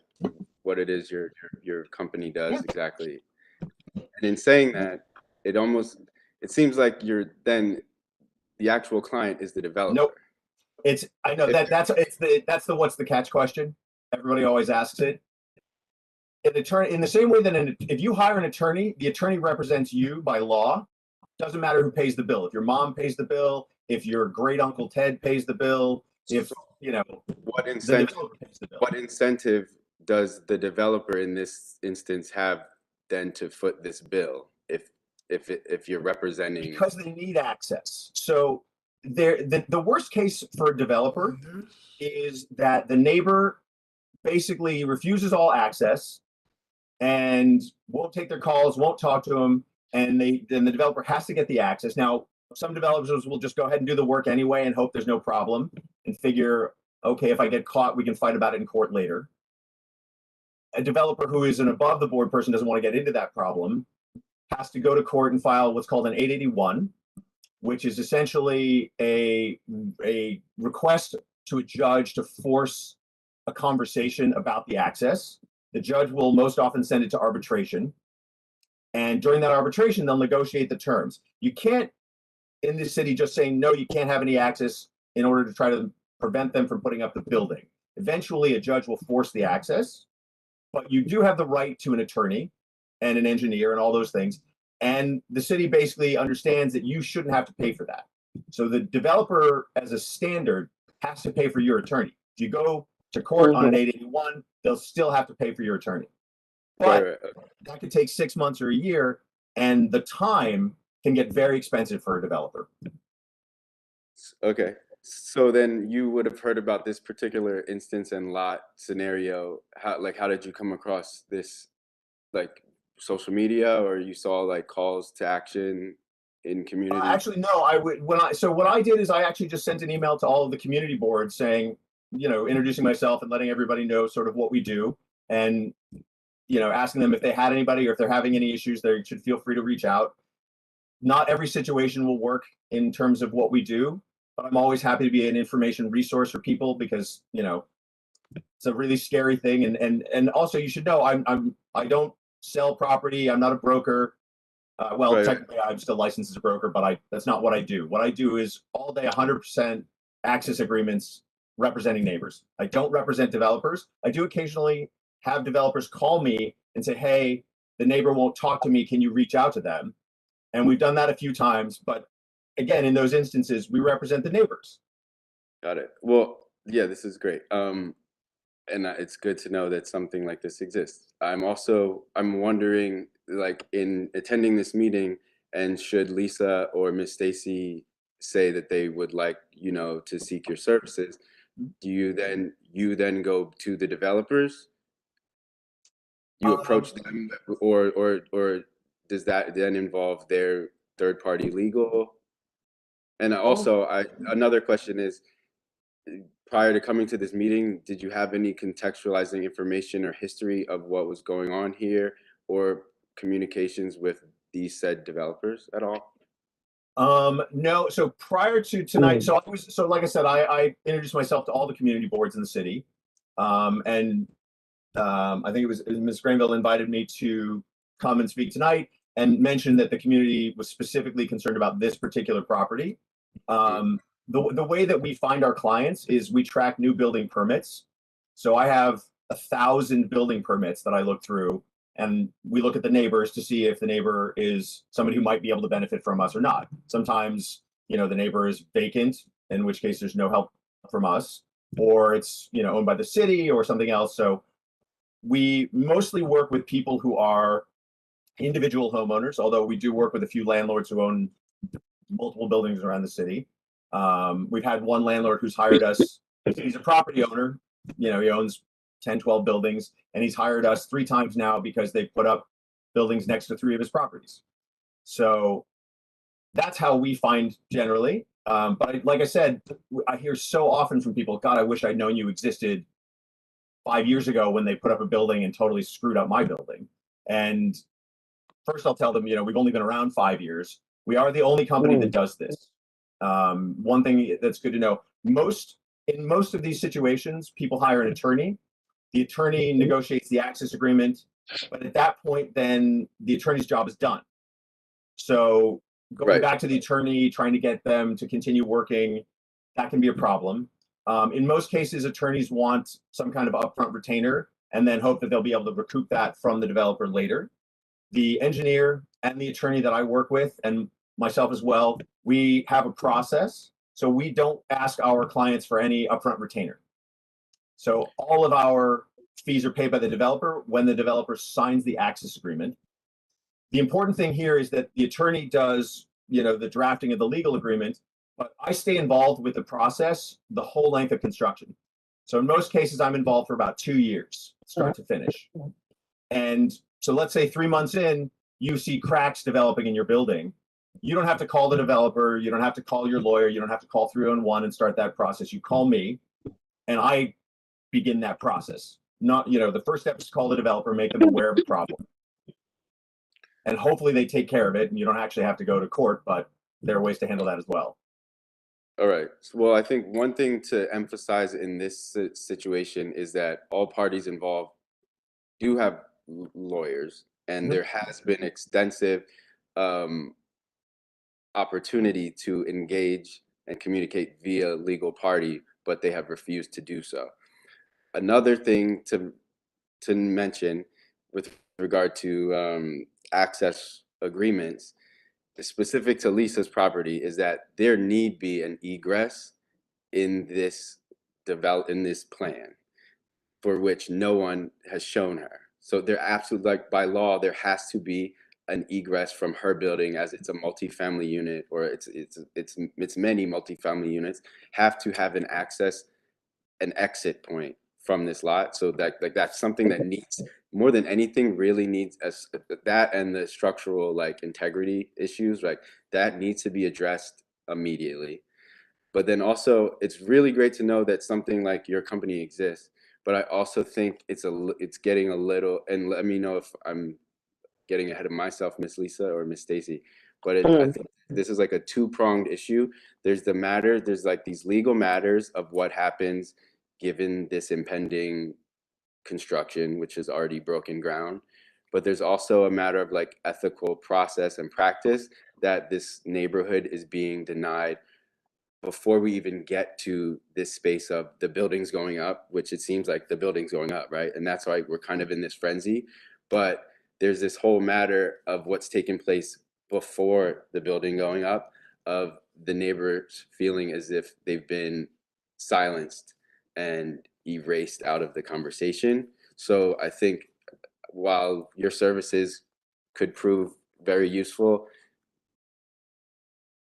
what it is your company does exactly. And in saying that, it seems like the actual client is the developer. Nope. I know that's the what's the catch question. Everybody always asks it. An attorney, in the same way that if you hire an attorney, the attorney represents you by law. Doesn't matter who pays the bill. If your mom pays the bill, if your great uncle Ted pays the bill, if you know what incentive does the developer in this instance have then to foot this bill if you're representing? Because they need access. So the worst case for a developer is that the neighbor basically refuses all access and won't take their calls, won't talk to them, and then the developer has to get the access. Now, some developers will just go ahead and do the work anyway and hope there's no problem and figure, okay, if I get caught, we can fight about it in court later. A developer who is an above the board person doesn't want to get into that problem, has to go to court and file what's called an 881, which is essentially a request to a judge to force a conversation about the access. The judge will most often send it to arbitration. And during that arbitration, they'll negotiate the terms. You can't, in this city, just saying, no, you can't have any access in order to try to prevent them from putting up the building. Eventually, a judge will force the access, but you do have the right to an attorney and an engineer and all those things. And the city basically understands that you shouldn't have to pay for that. So the developer, as a standard, has to pay for your attorney. If you go to court on an 881, they'll still have to pay for your attorney. But that could take 6 months or a year, and the time can get very expensive for a developer. Okay. So then you would have heard about this particular instance and lot scenario. How did you come across this? Like social media, or you saw like calls to action in community? Actually, no. What I did is I actually just sent an email to all of the community boards saying, introducing myself and letting everybody know sort of what we do, and asking them if they had anybody or if they're having any issues, they should feel free to reach out. Not every situation will work in terms of what we do, but I'm always happy to be an information resource for people because it's a really scary thing. And also you should know I don't sell property. I'm not a broker. Technically I'm still licensed as a broker, but that's not what I do. What I do is all day 100% access agreements representing neighbors. I don't represent developers. I do occasionally have developers call me and say, hey, the neighbor won't talk to me. Can you reach out to them? And we've done that a few times. But again, in those instances, we represent the neighbors. Got it. Well, yeah, this is great. And it's good to know that something like this exists. I'm wondering, like, in attending this meeting, and should Lisa or Miss Stacy say that they would like, to seek your services, do you then go to the developers? You approach them, or does that then involve their third-party legal? And also, another question is, prior to coming to this meeting, did you have any contextualizing information or history of what was going on here, or communications with these said developers at all? No. So prior to tonight, like I said, I introduced myself to all the community boards in the city. I think it was Ms. Granville invited me to come and speak tonight and mentioned that the community was specifically concerned about this particular property. The way that we find our clients is we track new building permits. So I have 1,000 building permits that I look through, and we look at the neighbors to see if the neighbor is somebody who might be able to benefit from us or not. Sometimes, the neighbor is vacant, in which case there's no help from us, or it's, owned by the city or something else. So we mostly work with people who are individual homeowners, although we do work with a few landlords who own multiple buildings around the city. We've had one landlord who's hired us. He's a property owner. He owns 10, 12 buildings, and he's hired us 3 times now because they put up buildings next to 3 of his properties. So that's how we find generally. But like I said, I hear so often from people, God, I wish I'd known you existed 5 years ago when they put up a building and totally screwed up my building. And first I'll tell them, we've only been around 5 years. We are the only company that does this. One thing that's good to know, in most of these situations, people hire an attorney. The attorney negotiates the access agreement, but at that point, then the attorney's job is done. So going back to the attorney, trying to get them to continue working, that can be a problem. In most cases, attorneys want some kind of upfront retainer and then hope that they'll be able to recoup that from the developer later. The engineer and the attorney that I work with, and myself as well, we have a process. So we don't ask our clients for any upfront retainer. So all of our fees are paid by the developer when the developer signs the access agreement. The important thing here is that the attorney does, the drafting of the legal agreement, but I stay involved with the process the whole length of construction. So in most cases, I'm involved for about 2 years, start to finish. And so let's say 3 months in, you see cracks developing in your building. You don't have to call the developer. You don't have to call your lawyer. You don't have to call 301 and start that process. You call me and I begin that process. Not, the first step is to call the developer, make them aware of the problem. And hopefully they take care of it and you don't actually have to go to court, but there are ways to handle that as well. All right. Well, I think one thing to emphasize in this situation is that all parties involved do have lawyers, and there has been extensive opportunity to engage and communicate via legal party, but they have refused to do so. Another thing to mention with regard to access agreements, specific to Lisa's property, is that there need be an egress in this plan, for which no one has shown her. So they're absolutely, like, by law, there has to be an egress from her building, as it's a multifamily unit, or it's many multifamily units have to have an exit point from this lot. So that's something that needs, more than anything, really needs that, and the structural, like, integrity issues, like, that needs to be addressed immediately. But then also, it's really great to know that something like your company exists. But I also think it's getting a little, and let me know if I'm getting ahead of myself, Miss Lisa or Miss Stacy. But I think this is like a two-pronged issue. There's like these legal matters of what happens given this impending construction, which has already broken ground. But there's also a matter of, like, ethical process and practice that this neighborhood is being denied before we even get to this space of the buildings going up, which it seems like the building's going up, right? And that's why we're kind of in this frenzy. But there's this whole matter of what's taking place before the building going up, of the neighbors feeling as if they've been silenced and erased out of the conversation. So I think while your services could prove very useful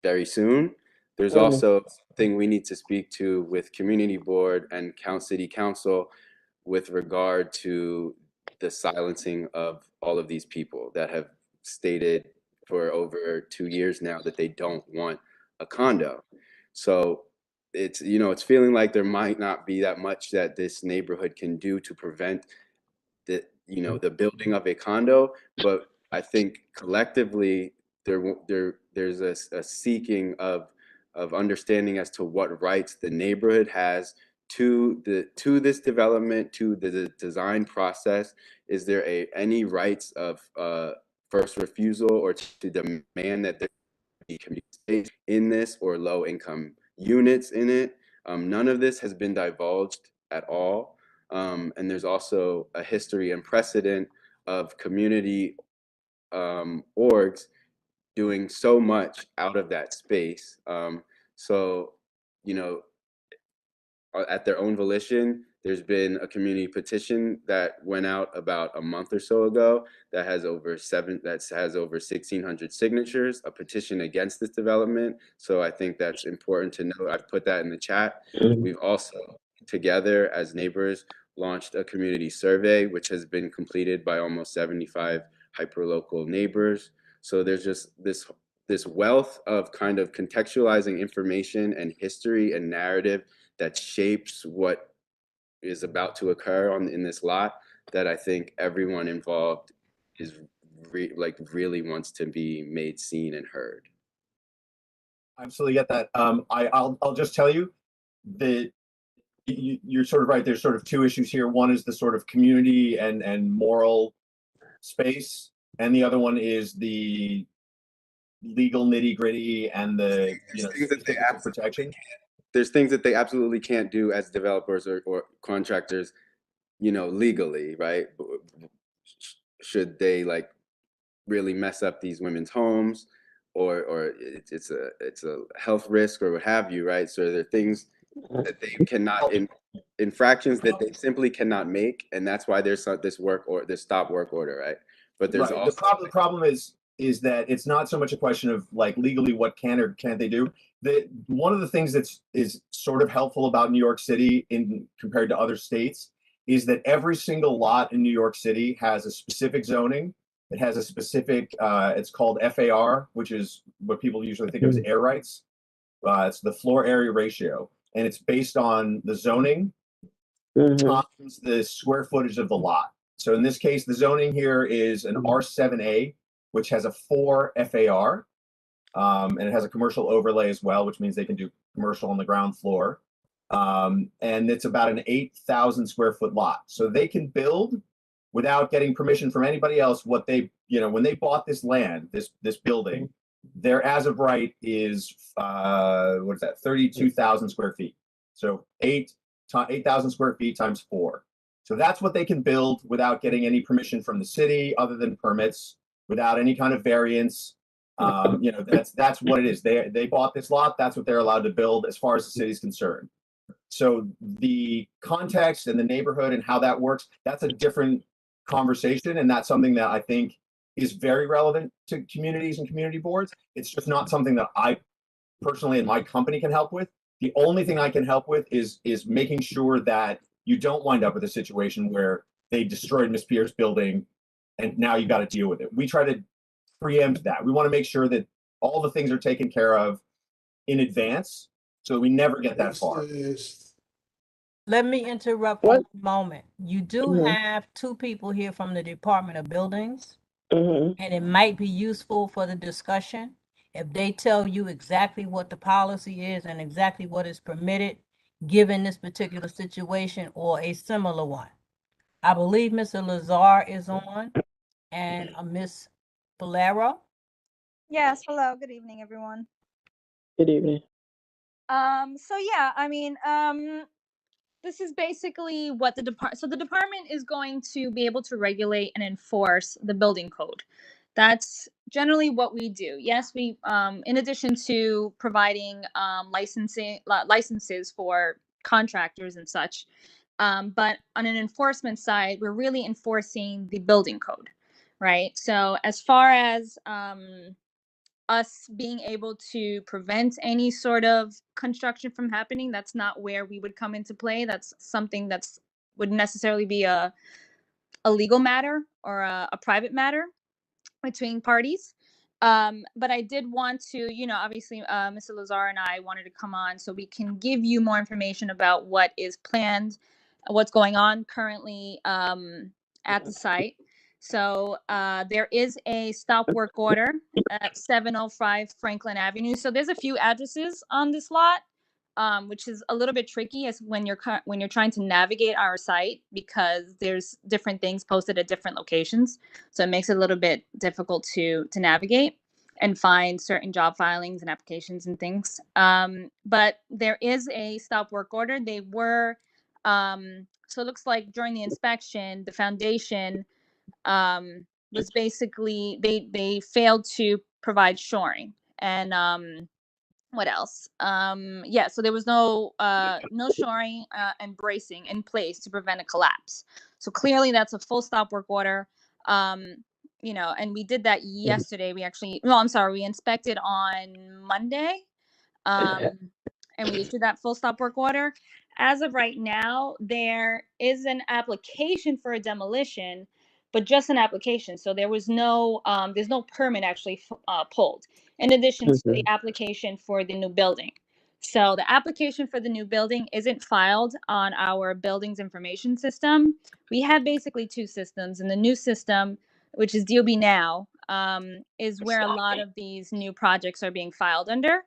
very soon, there's also something we need to speak to with community board and city council with regard to the silencing of all of these people that have stated for over 2 years now that they don't want a condo. So it's feeling like there might not be that much that this neighborhood can do to prevent the building of a condo, but I think collectively there's a seeking of understanding as to what rights the neighborhood has to this development, to the design process. Is there any rights of first refusal, or to demand that there be community space in this, or low income units in it? None of this has been divulged at all. And there's also a history and precedent of community orgs doing so much out of that space. So, at their own volition, there's been a community petition that went out about a month or so ago that has over 1,600 signatures, a petition against this development. So I think that's important to know. I've put that in the chat. We've also, together as neighbors, launched a community survey, which has been completed by almost 75 hyperlocal neighbors. So there's just this wealth of kind of contextualizing information and history and narrative that shapes what is about to occur in this lot, that I think everyone involved is really wants to be made seen and heard. I absolutely get that. I'll just tell you that you're sort of right. There's sort of two issues here. One is the sort of community and moral space, and the other one is the legal nitty gritty and the protection. There's things that they absolutely can't do as developers or contractors, legally, right? Should they really mess up these women's homes, or it's a health risk or what have you, right? So there are things that they cannot, infractions that they simply cannot make, and that's why there's this stop work order, right? But there's right. Also the problem is that it's not so much a question of legally what can or can't they do. One of the things is sort of helpful about New York City compared to other states is that every single lot in New York City has a specific zoning. It has a specific, it's called FAR, which is what people usually think of as air rights. It's the floor area ratio, and it's based on the zoning times the square footage of the lot. So in this case, the zoning here is an R7A, which has a 4 FAR, and it has a commercial overlay as well, which means they can do commercial on the ground floor. And it's about an 8,000 square foot lot. So they can build without getting permission from anybody else, what they, when they bought this land, this building, their as of right is what is that, 32,000 square feet. So 8,000 square feet times 4. So that's what they can build without getting any permission from the city, other than permits, without any kind of variance. That's what it is. They bought this lot. That's what they're allowed to build as far as the city is concerned. So the context and the neighborhood and how that works, that's a different conversation, and that's something that I think is very relevant to communities and community boards. It's just not something that I personally and my company can help with. The only thing I can help with is making sure that you don't wind up with a situation where they destroyed Miss Pierre's building and now you got to deal with it. We try to preempt that. We want to make sure that all the things are taken care of in advance so we never get that far. Let me interrupt for What? a moment. You do have 2 people here from the Department of Buildings, and it might be useful for the discussion if they tell you exactly what the policy is and exactly what is permitted given this particular situation or a similar one. I believe Mr. Lazar is on, and Miss Valero. Yes, hello, good evening, everyone. Good evening. So yeah, I mean, this is basically what the department is going to be able to regulate and enforce the building code. That's generally what we do. Yes, we, in addition to providing licenses for contractors and such, but on an enforcement side, we're really enforcing the building code, right? So as far as us being able to prevent any sort of construction from happening, that's not where we would come into play. That's something that's would necessarily be a legal matter or a private matter between parties. But I did want to, obviously, Mr. Lazar and I wanted to come on so we can give you more information about what is planned, what's going on currently at the site. So there is a stop work order at 705 Franklin Avenue. So there's a few addresses on this lot, which is a little bit tricky as when you're trying to navigate our site because there's different things posted at different locations. So it makes it a little bit difficult to navigate and find certain job filings and applications and things. But there is a stop work order. They were so it looks like during the inspection, the foundation was basically they failed to provide shoring and what else? Yeah, so there was no shoring and bracing in place to prevent a collapse. So clearly that's a full stop work order. And we did that yesterday. We inspected on Monday. And we issued that full stop work order. As of right now, there is an application for a demolition, but just an application. So there's no permit actually pulled in addition to the application for the new building. So the application for the new building isn't filed on our buildings information system. We have basically 2 systems, and the new system, which is DOB Now, is where a lot of these new projects are being filed under.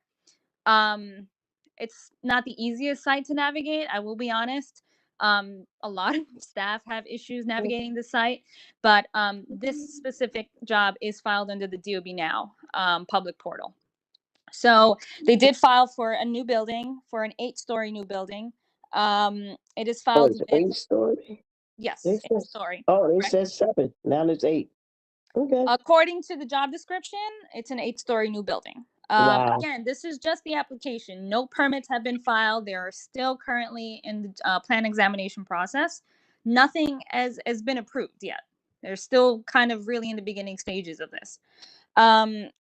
It's not the easiest site to navigate, I will be honest. A lot of staff have issues navigating the site, but this specific job is filed under the DOB Now public portal. So they did file for a new building, for an 8-story new building. It is filed it's with 8-story? yes, They said, 8-story. they said 7. Now it's 8. Okay. According to the job description, it's an 8-story new building. Wow. Again, this is just the application. No permits have been filed. They are still currently in the plan examination process. Nothing has been approved yet. They're still kind of really in the beginning stages of this.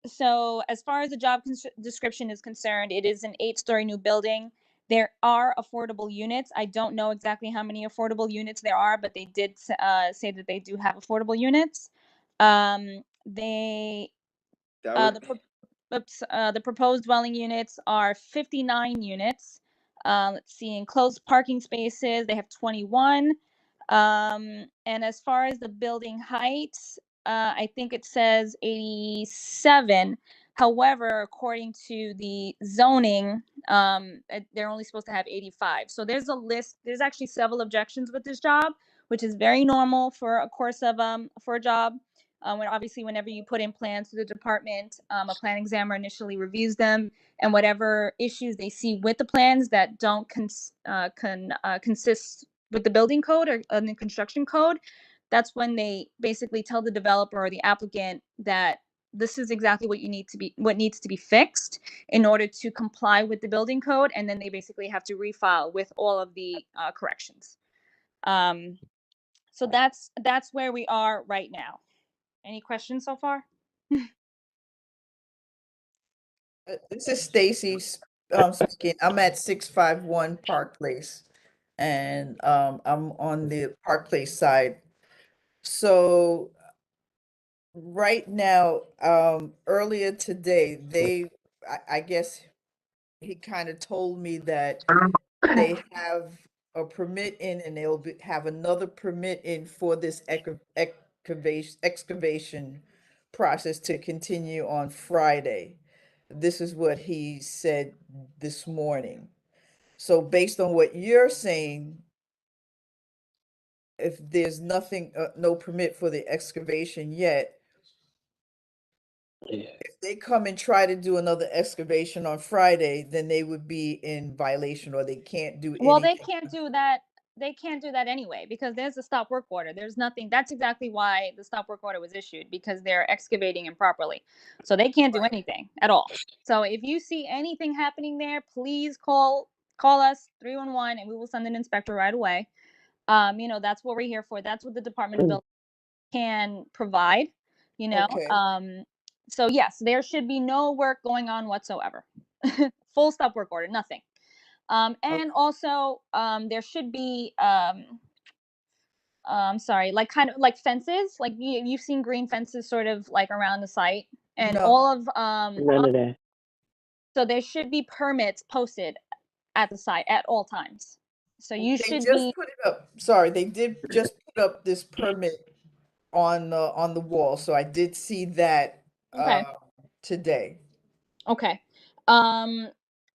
So as far as the job description is concerned, it is an 8-story new building. There are affordable units. I don't know exactly how many affordable units there are, but they did say that they do have affordable units. The proposed dwelling units are 59 units. Let's see, enclosed parking spaces, they have 21. And as far as the building height, I think it says 87. However, according to the zoning, they're only supposed to have 85. So there's a list. There's actually several objections with this job, which is very normal for a course of for a job. When obviously whenever you put in plans to the department, a plan examiner initially reviews them, and whatever issues they see with the plans that don't consist with the building code or the construction code, that's when they basically tell the developer or the applicant that this is exactly what needs to be fixed in order to comply with the building code, and then they basically have to refile with all of the corrections. So that's where we are right now. Any questions so far? This is Stacy speaking. I'm at 651 Park Place, and I'm on the Park Place side. So right now, earlier today, I guess he kind of told me that they have a permit in and they'll have another permit in for this excavation process to continue on Friday. This is what he said this morning. So based on what you're saying, if there's nothing, no permit for the excavation yet, if they come and try to do another excavation on Friday, then they would be in violation, or they can't do Well, they anything. can't do that. They can't do that anyway because there's a stop work order. There's nothing. That's exactly why the stop work order was issued, because they're excavating improperly. So they can't do anything at all. So if you see anything happening there, please call us 311 and we will send an inspector right away. That's what we're here for. That's what the Department of Building can provide, Okay. So yes, there should be no work going on whatsoever. Full stop work order, nothing. And also, there should be, sorry, like kind of like fences, like you've seen green fences sort of like around the site, and No. all of, None of that. so there should be permits posted at the site at all times. So you They should just be, put it up. Sorry, they did just put up this permit on the wall. So I did see that okay, today. okay.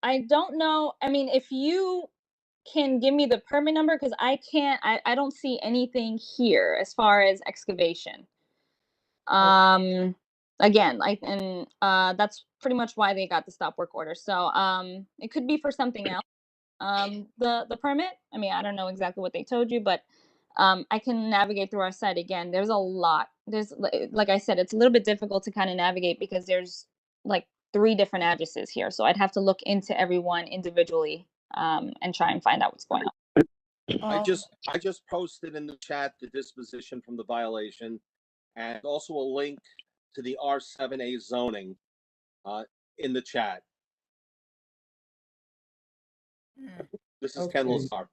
I don't know, I mean, if you can give me the permit number, because I don't see anything here as far as excavation. Again, that's pretty much why they got the stop work order. So it could be for something else. The permit, I mean, I don't know exactly what they told you, but I can navigate through our site again. There's a lot. There's, like I said, it's a little bit difficult to kind of navigate because there's like 3 different addresses here. So I'd have to look into everyone individually and try and find out what's going on. I just posted in the chat the disposition from the violation, and also a link to the R7A zoning in the chat. This is Ken Okay. Lazar.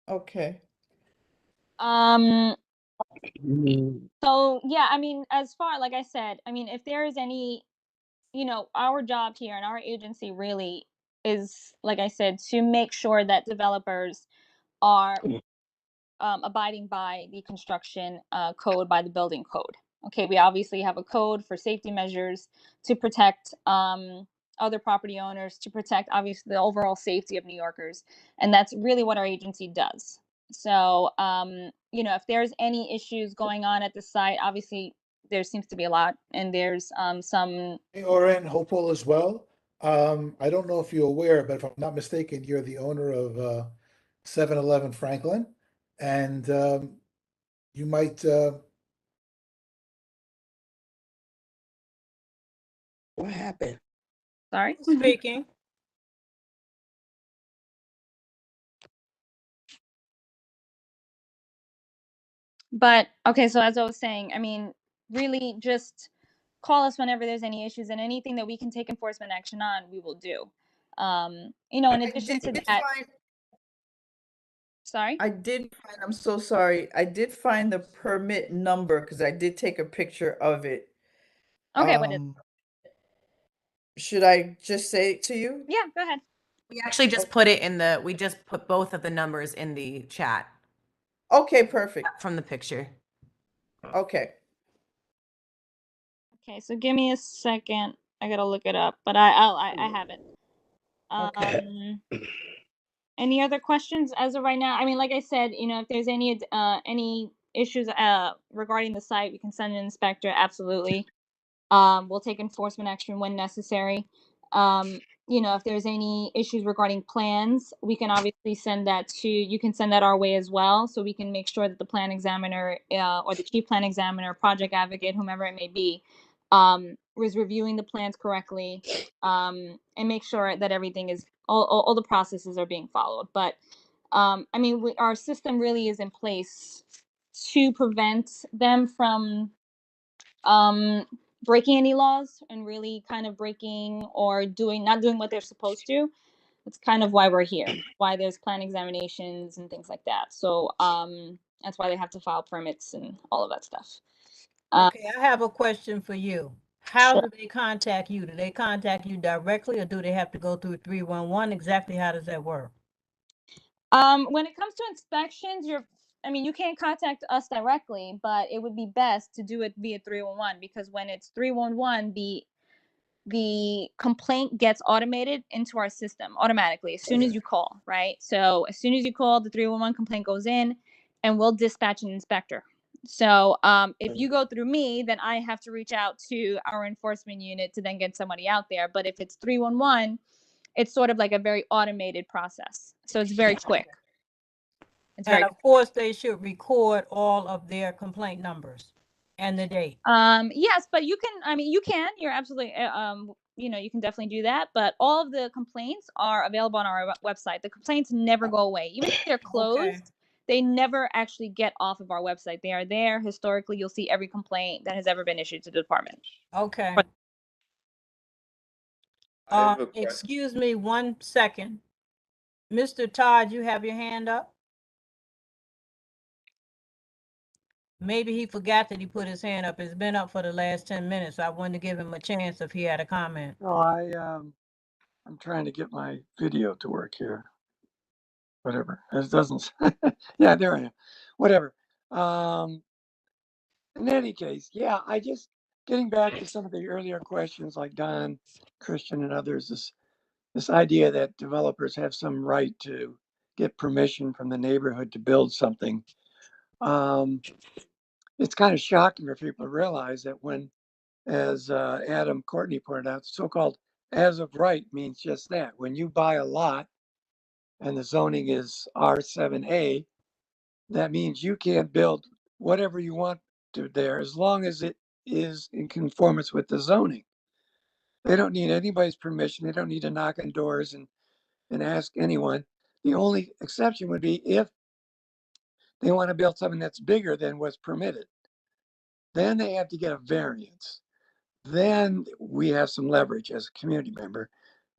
Okay. So yeah, I mean, as far, like I said, I mean, if there is any, our job here and our agency really is, like I said, to make sure that developers are abiding by the construction code, by the building code. Okay, we obviously have a code for safety measures to protect other property owners, to protect obviously the overall safety of New Yorkers, and that's really what our agency does. So, if there's any issues going on at the site, obviously there seems to be a lot, and there's some. Oren, hopeful as well. I don't know if you're aware, but if I'm not mistaken, you're the owner of 711 Franklin, and you might. What happened? Sorry. Speaking. But okay, so as I was saying, I mean, really just call us whenever there's any issues, and anything that we can take enforcement action on, we will do. In addition to that, sorry? I'm so sorry. I did find the permit number because I did take a picture of it. Okay, what is? Should I just say it to you? Yeah, go ahead. We actually just we just put both of the numbers in the chat Okay, perfect. from the picture. Okay. Okay, so give me a second. I gotta look it up, but I have it. Okay. Any other questions as of right now? I mean, like I said, if there's any issues regarding the site, we can send an inspector. Absolutely. We'll take enforcement action when necessary. If there's any issues regarding plans, we can obviously you can send that our way as well, so we can make sure that the plan examiner or the chief plan examiner, project advocate, whomever it may be, is reviewing the plans correctly, and make sure that everything is all the processes are being followed. But our system really is in place to prevent them from breaking any laws and really kind of breaking or not doing what they're supposed to. That's kind of why we're here, why there's plan examinations and things like that. So that's why they have to file permits and all of that stuff. Okay, I have a question for you. How Sure. do they contact you? Do they contact you directly, or do they have to go through 311? Exactly how does that work? When it comes to inspections, you can't contact us directly, but it would be best to do it via 311, because when it's 311, the complaint gets automated into our system automatically as soon as you call, right? So as soon as you call, the 311 complaint goes in, and we'll dispatch an inspector. So if you go through me, then I have to reach out to our enforcement unit to then get somebody out there. But if it's 311, it's sort of like a very automated process. So it's very quick. It's very And of course, they should record all of their complaint numbers and the date. Yes, but you're absolutely you can definitely do that, but all of the complaints are available on our website. The complaints never go away. Even if they're closed, Okay. they never actually get off of our website. They are there. Historically, you'll see every complaint that has ever been issued to the department. Okay. I have a question. Excuse me 1 second. Mr. Todd, you have your hand up? Maybe he forgot that he put his hand up. It's been up for the last 10 minutes. I wanted to give him a chance if he had a comment. No, I'm trying to get my video to work here. Whatever. It doesn't. Yeah, there I am. Whatever. In any case, yeah, getting back to some of the earlier questions like Don, Christian, and others, this idea that developers have some right to get permission from the neighborhood to build something. It's kind of shocking for people to realize that when, as Adam Courtney pointed out, so-called as of right means just that. When you buy a lot and the zoning is R7A, that means you can build whatever you want to there as long as it is in conformance with the zoning. They don't need anybody's permission. They don't need to knock on doors and ask anyone. The only exception would be if they want to build something that's bigger than what's permitted. Then they have to get a variance. Then we have some leverage as a community member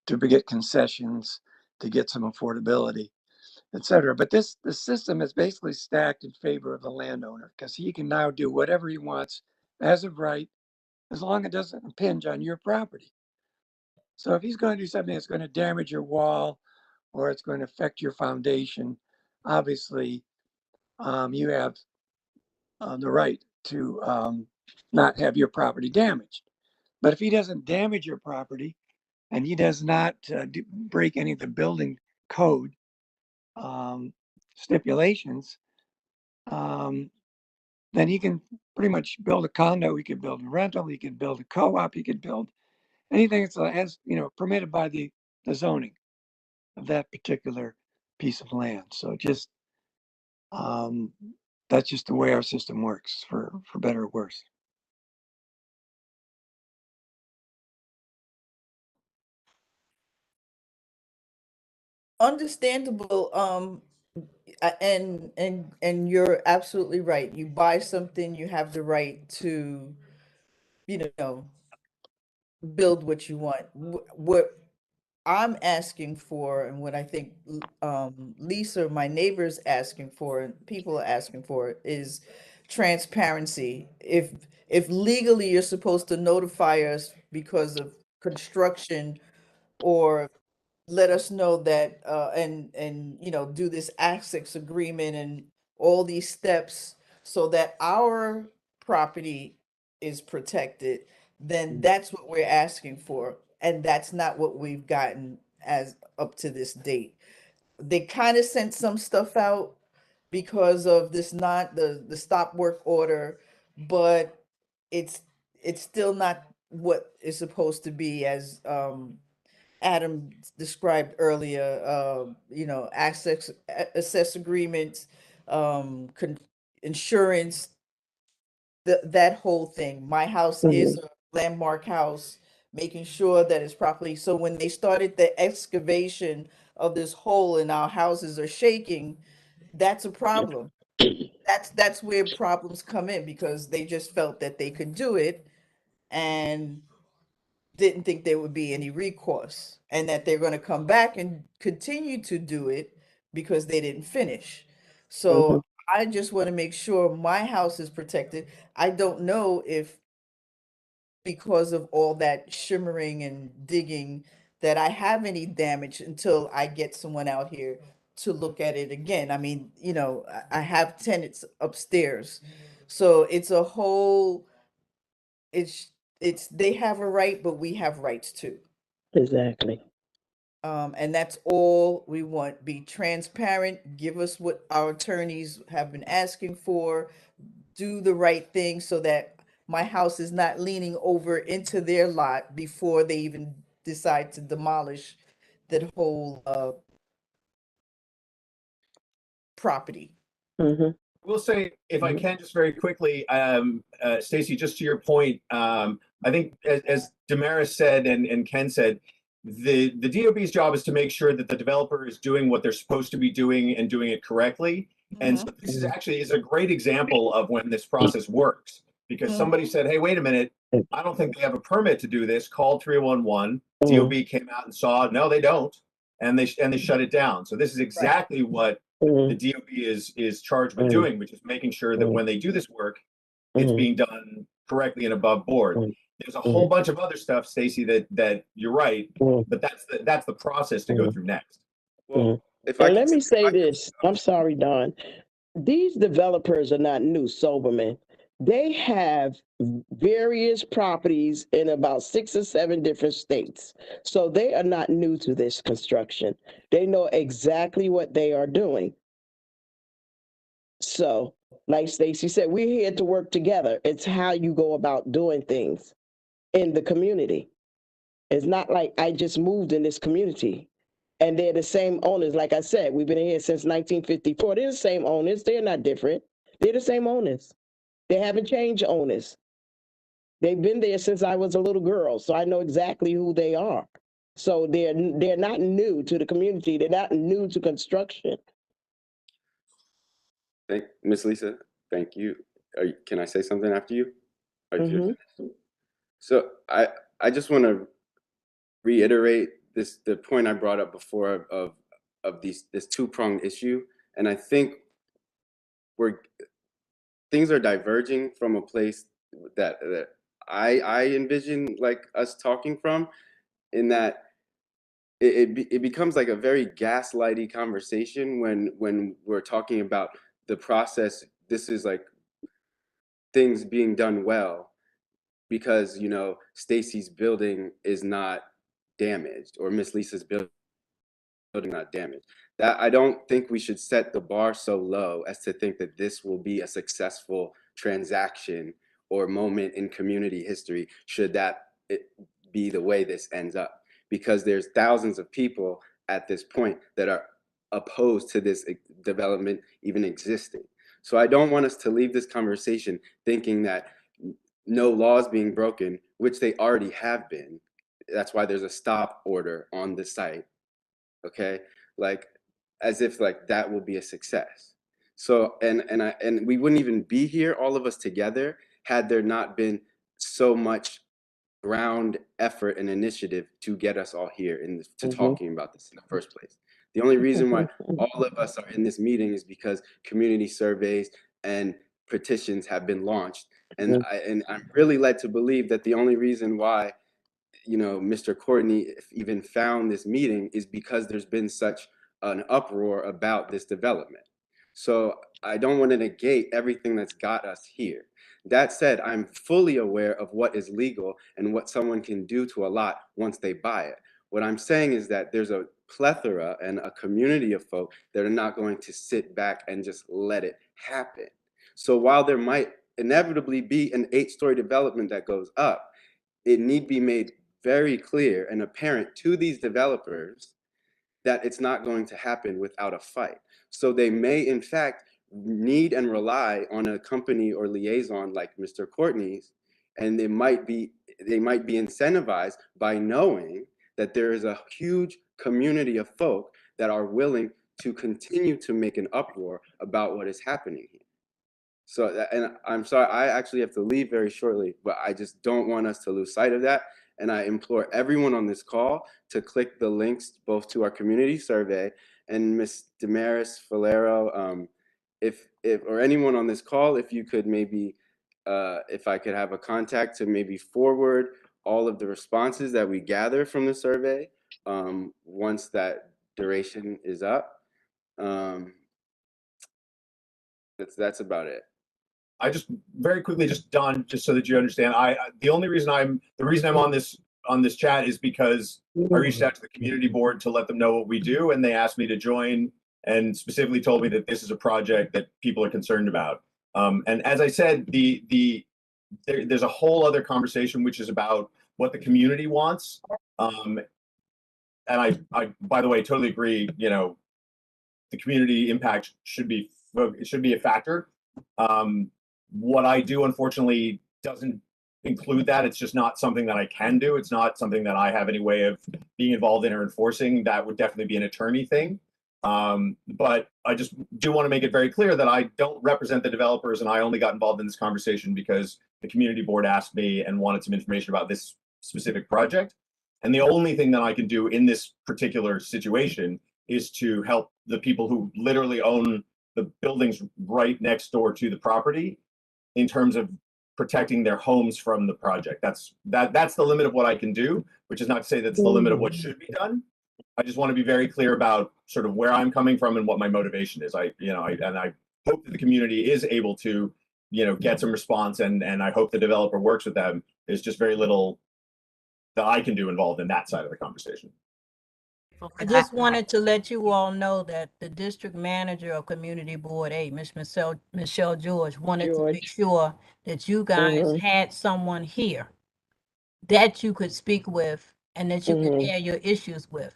to get concessions, to get some affordability, et cetera. But the system is basically stacked in favor of the landowner because he can now do whatever he wants as of right, as long as it doesn't impinge on your property. So if he's going to do something that's going to damage your wall or it's going to affect your foundation, obviously you have the right to not have your property damaged. But if he doesn't damage your property and he does not break any of the building code stipulations, then he can pretty much build a condo. He could build a rental. He could build a co-op. He could build anything that's as permitted by the zoning of that particular piece of land. So just that's just the way our system works, for better or worse. Understandable. And you're absolutely right. You buy something, you have the right to, you know, build what you want. What I'm asking for, and what I think Lisa, my neighbor's asking for, and people are asking for, is transparency. If legally you're supposed to notify us because of construction, or let us know that and do this access agreement and all these steps so that our property is protected, then that's what we're asking for, and that's not what we've gotten as up to this date. they kind of sent some stuff out because of this not the stop work order, but it's it's still not what is supposed to be, as Adam described earlier, access agreements, insurance, that whole thing. My house is a landmark house, making sure that it's properly. So when they started the excavation of this hole and our houses are shaking, that's a problem. That's where problems come in, because they just felt that they could do it and didn't think there would be any recourse, and that they're going to come back and continue to do it because they didn't finish. So I just want to make sure my house is protected. I don't know if, because of all that shimmering and digging, that I have any damage until I get someone out here to look at it again. I mean, I have tenants upstairs. So it's a whole, it's they have a right, but we have rights too. Exactly. And that's all we want. Be transparent, give us what our attorneys have been asking for, do the right thing so that my house is not leaning over into their lot before they even decide to demolish that whole property. Mm-hmm. Will say, if I can, just very quickly, Stacy, just to your point, I think as Damaris said and Ken said, the DOB's job is to make sure that the developer is doing what they're supposed to be doing and doing it correctly. And so this is a great example of when this process works, because somebody said, hey, wait a minute, I don't think they have a permit to do this. Called 311. DOB came out and saw, no, they don't, and they shut it down. So this is exactly what the DOB is charged with doing, which is making sure that when they do this work, it's being done correctly and above board. There's a whole bunch of other stuff, Stacy, that you're right, but that's the process to go through next. Well, if And let me say this, I'm sorry, Don. These developers are not new, Soberman. They have various properties in about 6 or 7 different states. So they are not new to this construction. They know exactly what they are doing. So, like Stacy said, we're here to work together. It's how you go about doing things in the community. It's not like I just moved in this community and they're the same owners. Like I said, we've been here since 1954. They're the same owners. They're not different. They're the same owners. They haven't changed owners. They've been there since I was a little girl, so I know exactly who they are. So they're not new to the community. They're not new to construction. Thank Miss Lisa. Thank you. Can I say something after you? So I just want to reiterate the point I brought up before of this two-pronged issue, and I think things are diverging from a place that I envision like us talking from, in that it becomes like a very gaslighty conversation when we're talking about the process. This is like things being done well because Stacy's building is not damaged or Miss Lisa's building not damaged. That I don't think we should set the bar so low as to think that this will be a successful transaction or moment in community history should that be the way this ends up, because there's thousands of people at this point that are opposed to this development even existing. So I don't want us to leave this conversation thinking that no laws being broken, which they already have been. That's why there's a stop order on the site. Okay, like as if like that will be a success. So and we wouldn't even be here, all of us together, had there not been so much ground effort and initiative to get us all here to talking about this in the first place. The only reason why all of us are in this meeting is because community surveys and petitions have been launched, and I'm really led to believe that the only reason why Mr. Courtney even found this meeting is because there's been such an uproar about this development. So I don't want to negate everything that's got us here. That said, I'm fully aware of what is legal and what someone can do to a lot once they buy it. What I'm saying is that there's a plethora and a community of folk that are not going to sit back and just let it happen. So while there might inevitably be an 8-story development that goes up, it need be made very clear and apparent to these developers that it's not going to happen without a fight. So they may, in fact, need and rely on a company or liaison like Mr. Courtney's, and they might be incentivized by knowing that there is a huge community of folk that are willing to continue to make an uproar about what is happening here. So, and I'm sorry, I actually have to leave very shortly, but I just don't want us to lose sight of that. And I implore everyone on this call to click the links both to our community survey and Ms. Damaris Falero, if or anyone on this call, if you could maybe, if I could have a contact to maybe forward all of the responses that we gather from the survey once that duration is up. That's about it. I just very quickly, just Don, just so that you understand, the reason I'm on this chat is because I reached out to the community board to let them know what we do, and they asked me to join, and specifically told me that this is a project that people are concerned about. And as I said, there's a whole other conversation which is about what the community wants. And I by the way totally agree. You know, the community impact should be a factor. What I do, unfortunately, doesn't include that. It's just not something that I can do. It's not something that I have any way of being involved in or enforcing. That would definitely be an attorney thing. But I just do want to make it very clear that I don't represent the developers, and I only got involved in this conversation because the community board asked me and wanted some information about this specific project. And the only thing that I can do in this particular situation is to help the people who literally own the buildings right next door to the property in terms of protecting their homes from the project. That's the limit of what I can do, which is not to say that's the limit of what should be done. I just want to be very clear about sort of where I'm coming from and what my motivation is. I hope that the community is able to, get some response, and I hope the developer works with them. There's just very little that I can do involved in that side of the conversation. I just wanted to let you all know that the district manager of Community Board 8, Michelle George, wanted to make sure that you guys had someone here that you could speak with and that you could air your issues with,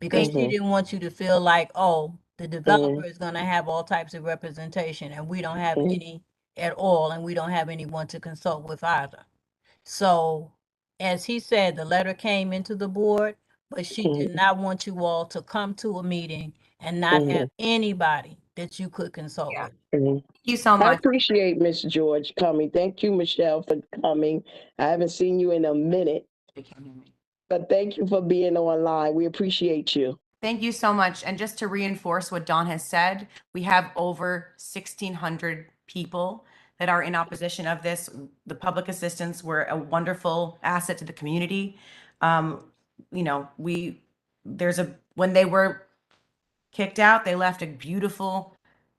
because she didn't want you to feel like, oh, the developer is going to have all types of representation and we don't have any at all, and we don't have anyone to consult with either. So, as he said, the letter came into the board, but she did not want you all to come to a meeting and not have anybody that you could consult with. Thank you so I much. appreciate Miss George coming. Thank you, Michelle, for coming. I haven't seen you in a minute, but thank you for being online. We appreciate you. Thank you so much. And just to reinforce what Dawn has said, we have over 1,600 people that are in opposition of this. The public assistants were a wonderful asset to the community. When they were kicked out, they left a beautiful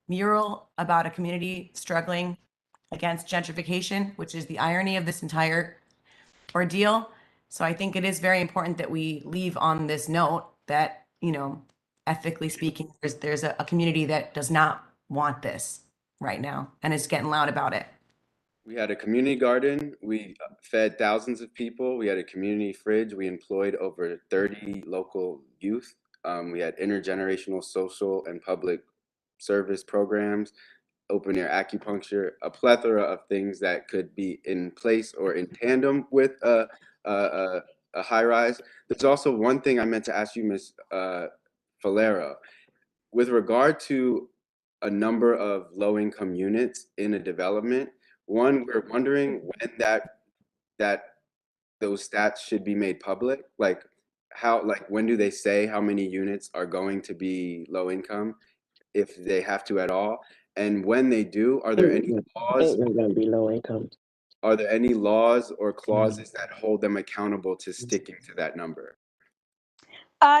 mural about a community struggling against gentrification, which is the irony of this entire ordeal. So I think it is very important that we leave on this note that, ethically speaking, there's a community that does not want this right now and is getting loud about it. We had a community garden. We fed thousands of people. We had a community fridge. We employed over 30 local youth. We had intergenerational social and public service programs, open air acupuncture, a plethora of things that could be in place or in tandem with a high rise. There's also one thing I meant to ask you, Ms. Falero, with regard to a number of low income units in a development. One, we're wondering when those stats should be made public. Like when do they say how many units are going to be low income, if they have to at all? And when they do, are there any laws? Ain't gonna be low income. Are there any laws or clauses that hold them accountable to sticking to that number?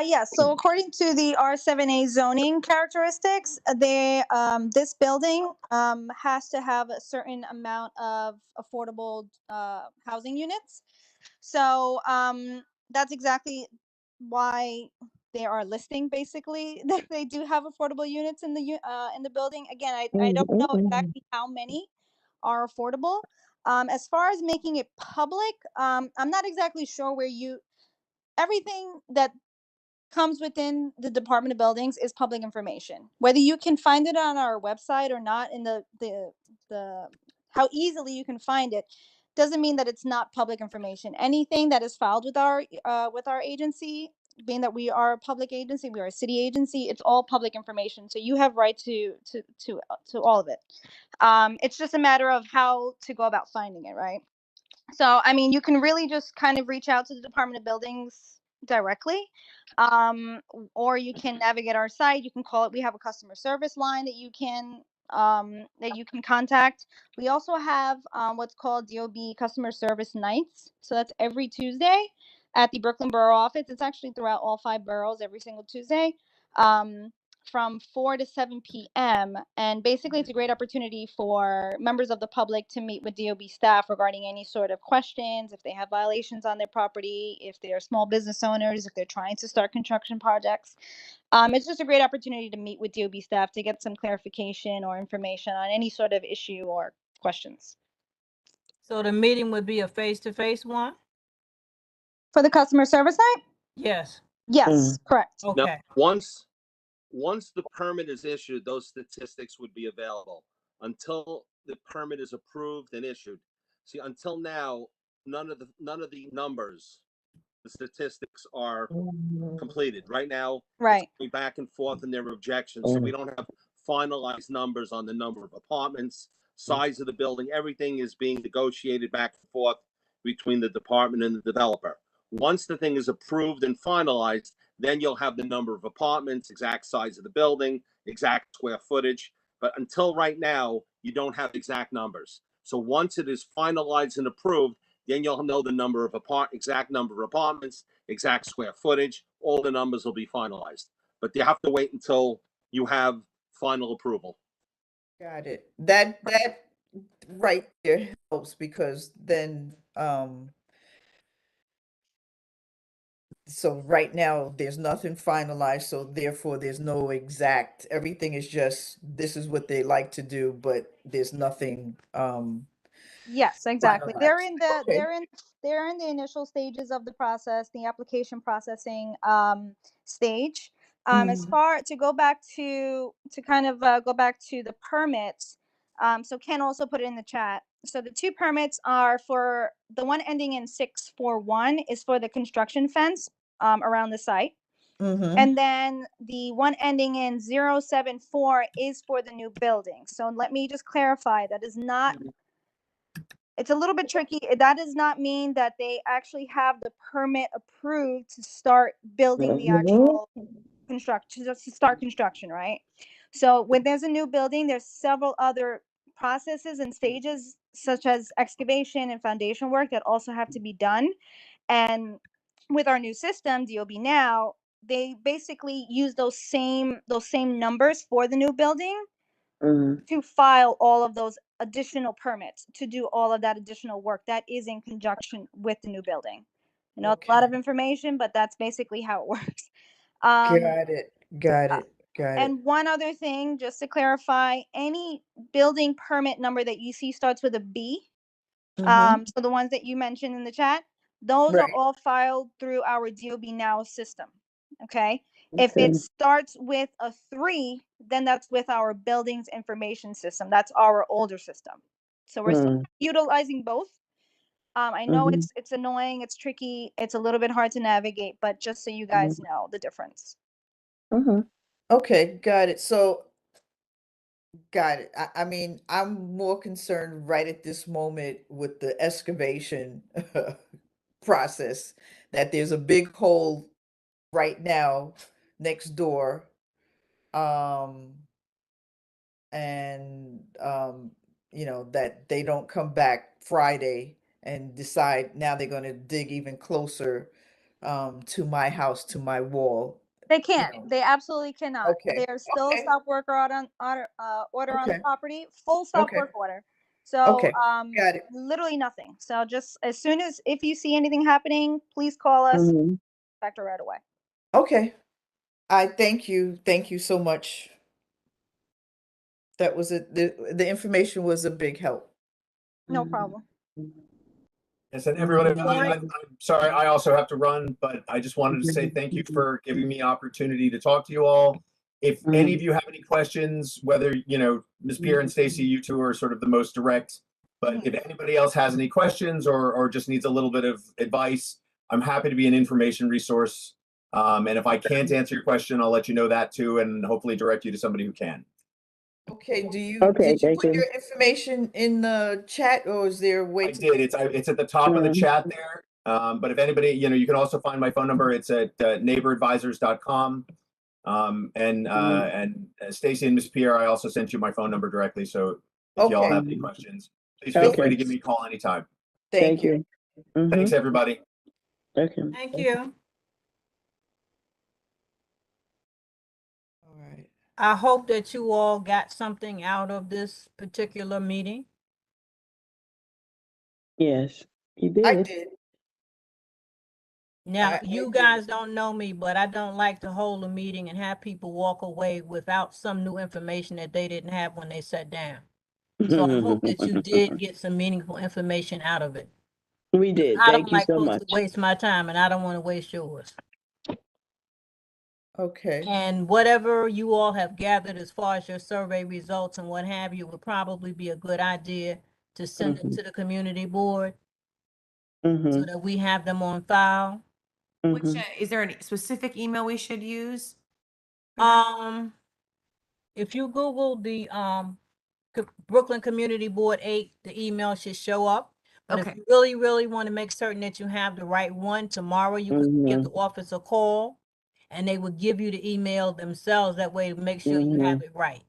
Yeah, so according to the R7A zoning characteristics, this building has to have a certain amount of affordable housing units. So that's exactly why they are listing basically that they do have affordable units in the building. Again, I don't know exactly how many are affordable. As far as making it public, I'm not exactly sure where everything that comes within the Department of Buildings is public information. Whether you can find it on our website or not, in the how easily you can find it, doesn't mean that it's not public information. Anything that is filed with our agency, being that we are a public agency, we are a city agency, it's all public information. So you have right to all of it. It's just a matter of how to go about finding it, right? So, I mean, you can really just kind of reach out to the Department of Buildings directly, or you can navigate our site. You can call it. We have a customer service line that you can contact. We also have what's called DOB customer service nights. So that's every Tuesday at the Brooklyn Borough office. It's actually throughout all 5 boroughs every single Tuesday. From 4 to 7 p.m. And basically, it's a great opportunity for members of the public to meet with DOB staff regarding any sort of questions, if they have violations on their property, if they're small business owners, if they're trying to start construction projects. It's just a great opportunity to meet with DOB staff to get some clarification or information on any sort of issue or questions. So the meeting would be a face-to-face one? For the customer service night? Yes. Yes, correct. Okay. Now, once the permit is issued, those statistics would be available. Until the permit is approved and issued. See, until now, none of the numbers, the statistics are completed. Right now, right, it's going back and forth in their objections. So we don't have finalized numbers on the number of apartments, size of the building. Everything is being negotiated back and forth between the department and the developer. Once the thing is approved and finalized, then you'll have the number of apartments, exact size of the building, exact square footage. But until right now, you don't have exact numbers. So once it is finalized and approved, then you'll know the number of exact number of apartments, exact square footage. All the numbers will be finalized. But you have to wait until you have final approval. Got it. That right there helps, because then so right now there's nothing finalized, so therefore there's no exact, everything is just this is what they like to do, but there's nothing yes, exactly. They're finalized. in the Okay. they're in the initial stages of the process, the application processing stage. As far to go back to kind of go back to the permits, so Ken also put it in the chat. So the 2 permits are for the one ending in 641 is for the construction fence around the site. And then the one ending in 074 is for the new building. So let me just clarify, that is not, it's a little bit tricky. That does not mean that they actually have the permit approved to start building the actual construction, just to start construction, right? So when there's a new building, there's several other processes and stages, such as excavation and foundation work, that also have to be done. And with our new system, DOB Now, they basically use those same numbers for the new building to file all of those additional permits, to do all of that additional work that is in conjunction with the new building. I know it's a lot of information, but that's basically how it works. Got it. Got uh, it. Got it. And one other thing, just to clarify, any building permit number that you see starts with a B. So the ones that you mentioned in the chat, those are Right. all filed through our DOB Now system. Okay. If it starts with a 3, then that's with our buildings information system. That's our older system. So we're still utilizing both. I know it's annoying, it's tricky, it's a little bit hard to navigate, but just so you guys know the difference. Okay, got it. So got it. I mean, I'm more concerned right at this moment with the excavation process, that there's a big hole right now next door. And you know, that they don't come back Friday and decide now they're going to dig even closer to my house, to my wall. They You can't. know. They absolutely cannot. Okay. There's still a Okay. stop work order on order on the Okay. property, full stop Okay. work order. So Okay. Got it. literally nothing. So just as soon as, if you see anything happening, please call us. Factor right away. Okay. I thank you. Thank you so much. That was the information was a big help. No problem. Yes, and everyone, Right. I'm sorry, I also have to run, but I just wanted to say thank you for giving me opportunity to talk to you all. If any of you have any questions, whether, Ms. Pierre and Stacy, you two are sort of the most direct, but if anybody else has any questions or just needs a little bit of advice, I'm happy to be an information resource. And if I can't answer your question, I'll let you know that too, and hopefully direct you to somebody who can. Okay, did you Okay, thank put you. your information in the chat, or is there a way I to? did. It's at the top of the chat there. But if anybody, you can also find my phone number. It's at neighboradvisors.com. And Stacy and Miss Pierre, I also sent you my phone number directly. So if y'all Okay. have any questions, please feel free to give me a call anytime. Thank you. Thanks, everybody. Okay. Thank you. All right. I hope that you all got something out of this particular meeting. Yes, he I did. did. Now, I you did. guys don't know me, but I don't like to hold a meeting and have people walk away without some new information that they didn't have when they sat down. So I hope that you did get some meaningful information out of it. We did. I Thank don't you like so folks much. to waste my time, and I don't want to waste yours. Okay. And whatever you all have gathered as far as your survey results and what have you would probably be a good idea to send it to the community board so that we have them on file. Which, is there a specific email we should use? If you Google the Brooklyn Community Board 8, the email should show up. But if Okay. you really, really want to make certain that you have the right one, tomorrow you can give the office a call and they will give you the email themselves. That way to make sure you have it right.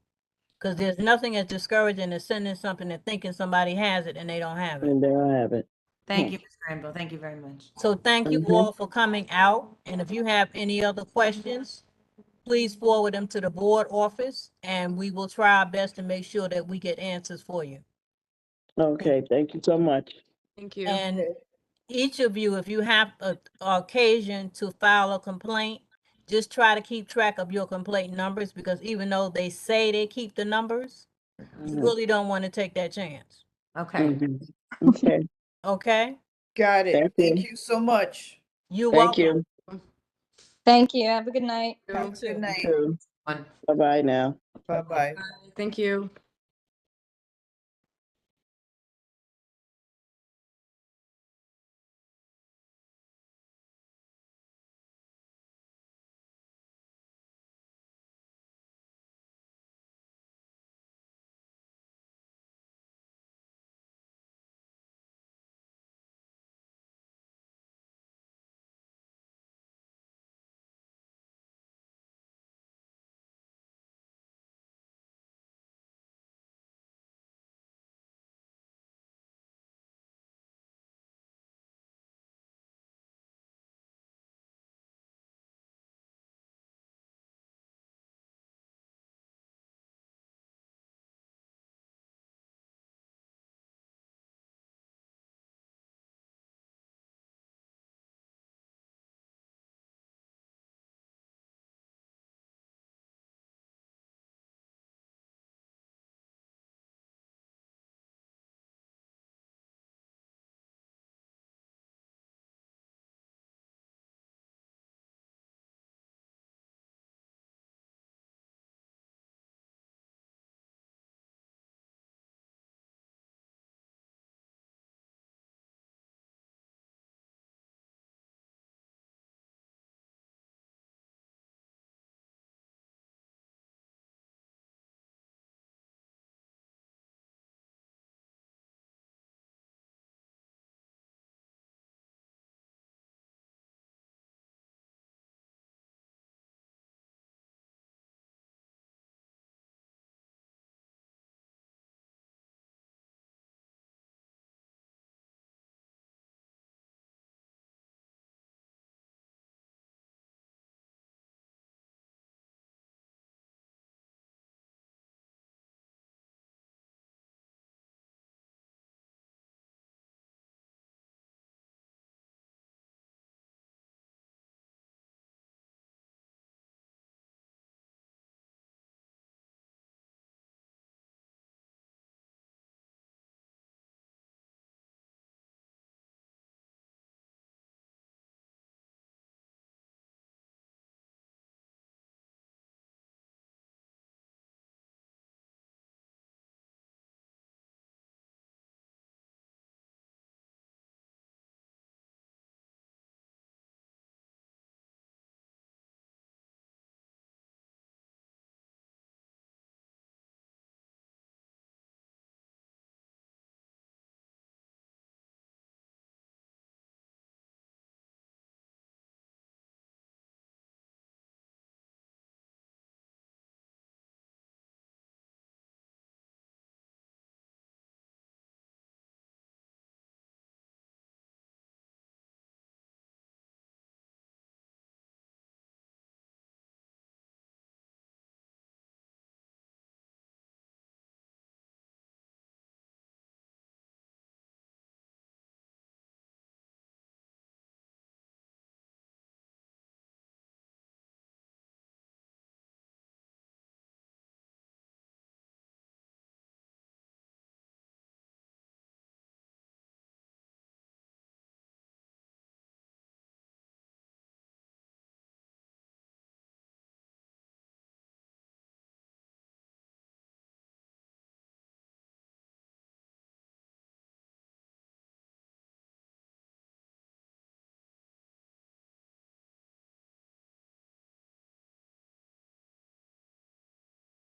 Because there's nothing as discouraging as sending something and thinking somebody has it and they don't have it. And there I have it. Thank you, Ms. Granville. Thank you very much. So thank you all for coming out. And if you have any other questions, please forward them to the board office and we will try our best to make sure that we get answers for you. Okay, thank you so much. Thank you. And each of you, if you have a occasion to file a complaint, just try to keep track of your complaint numbers, because even though they say they keep the numbers, you really don't want to take that chance. Okay. Okay, Okay? Got it. Thank Thank you. you so much. You're Thank welcome. you. Thank you. Have a good night. Have a good night. Bye-bye now. Bye-bye. Thank you.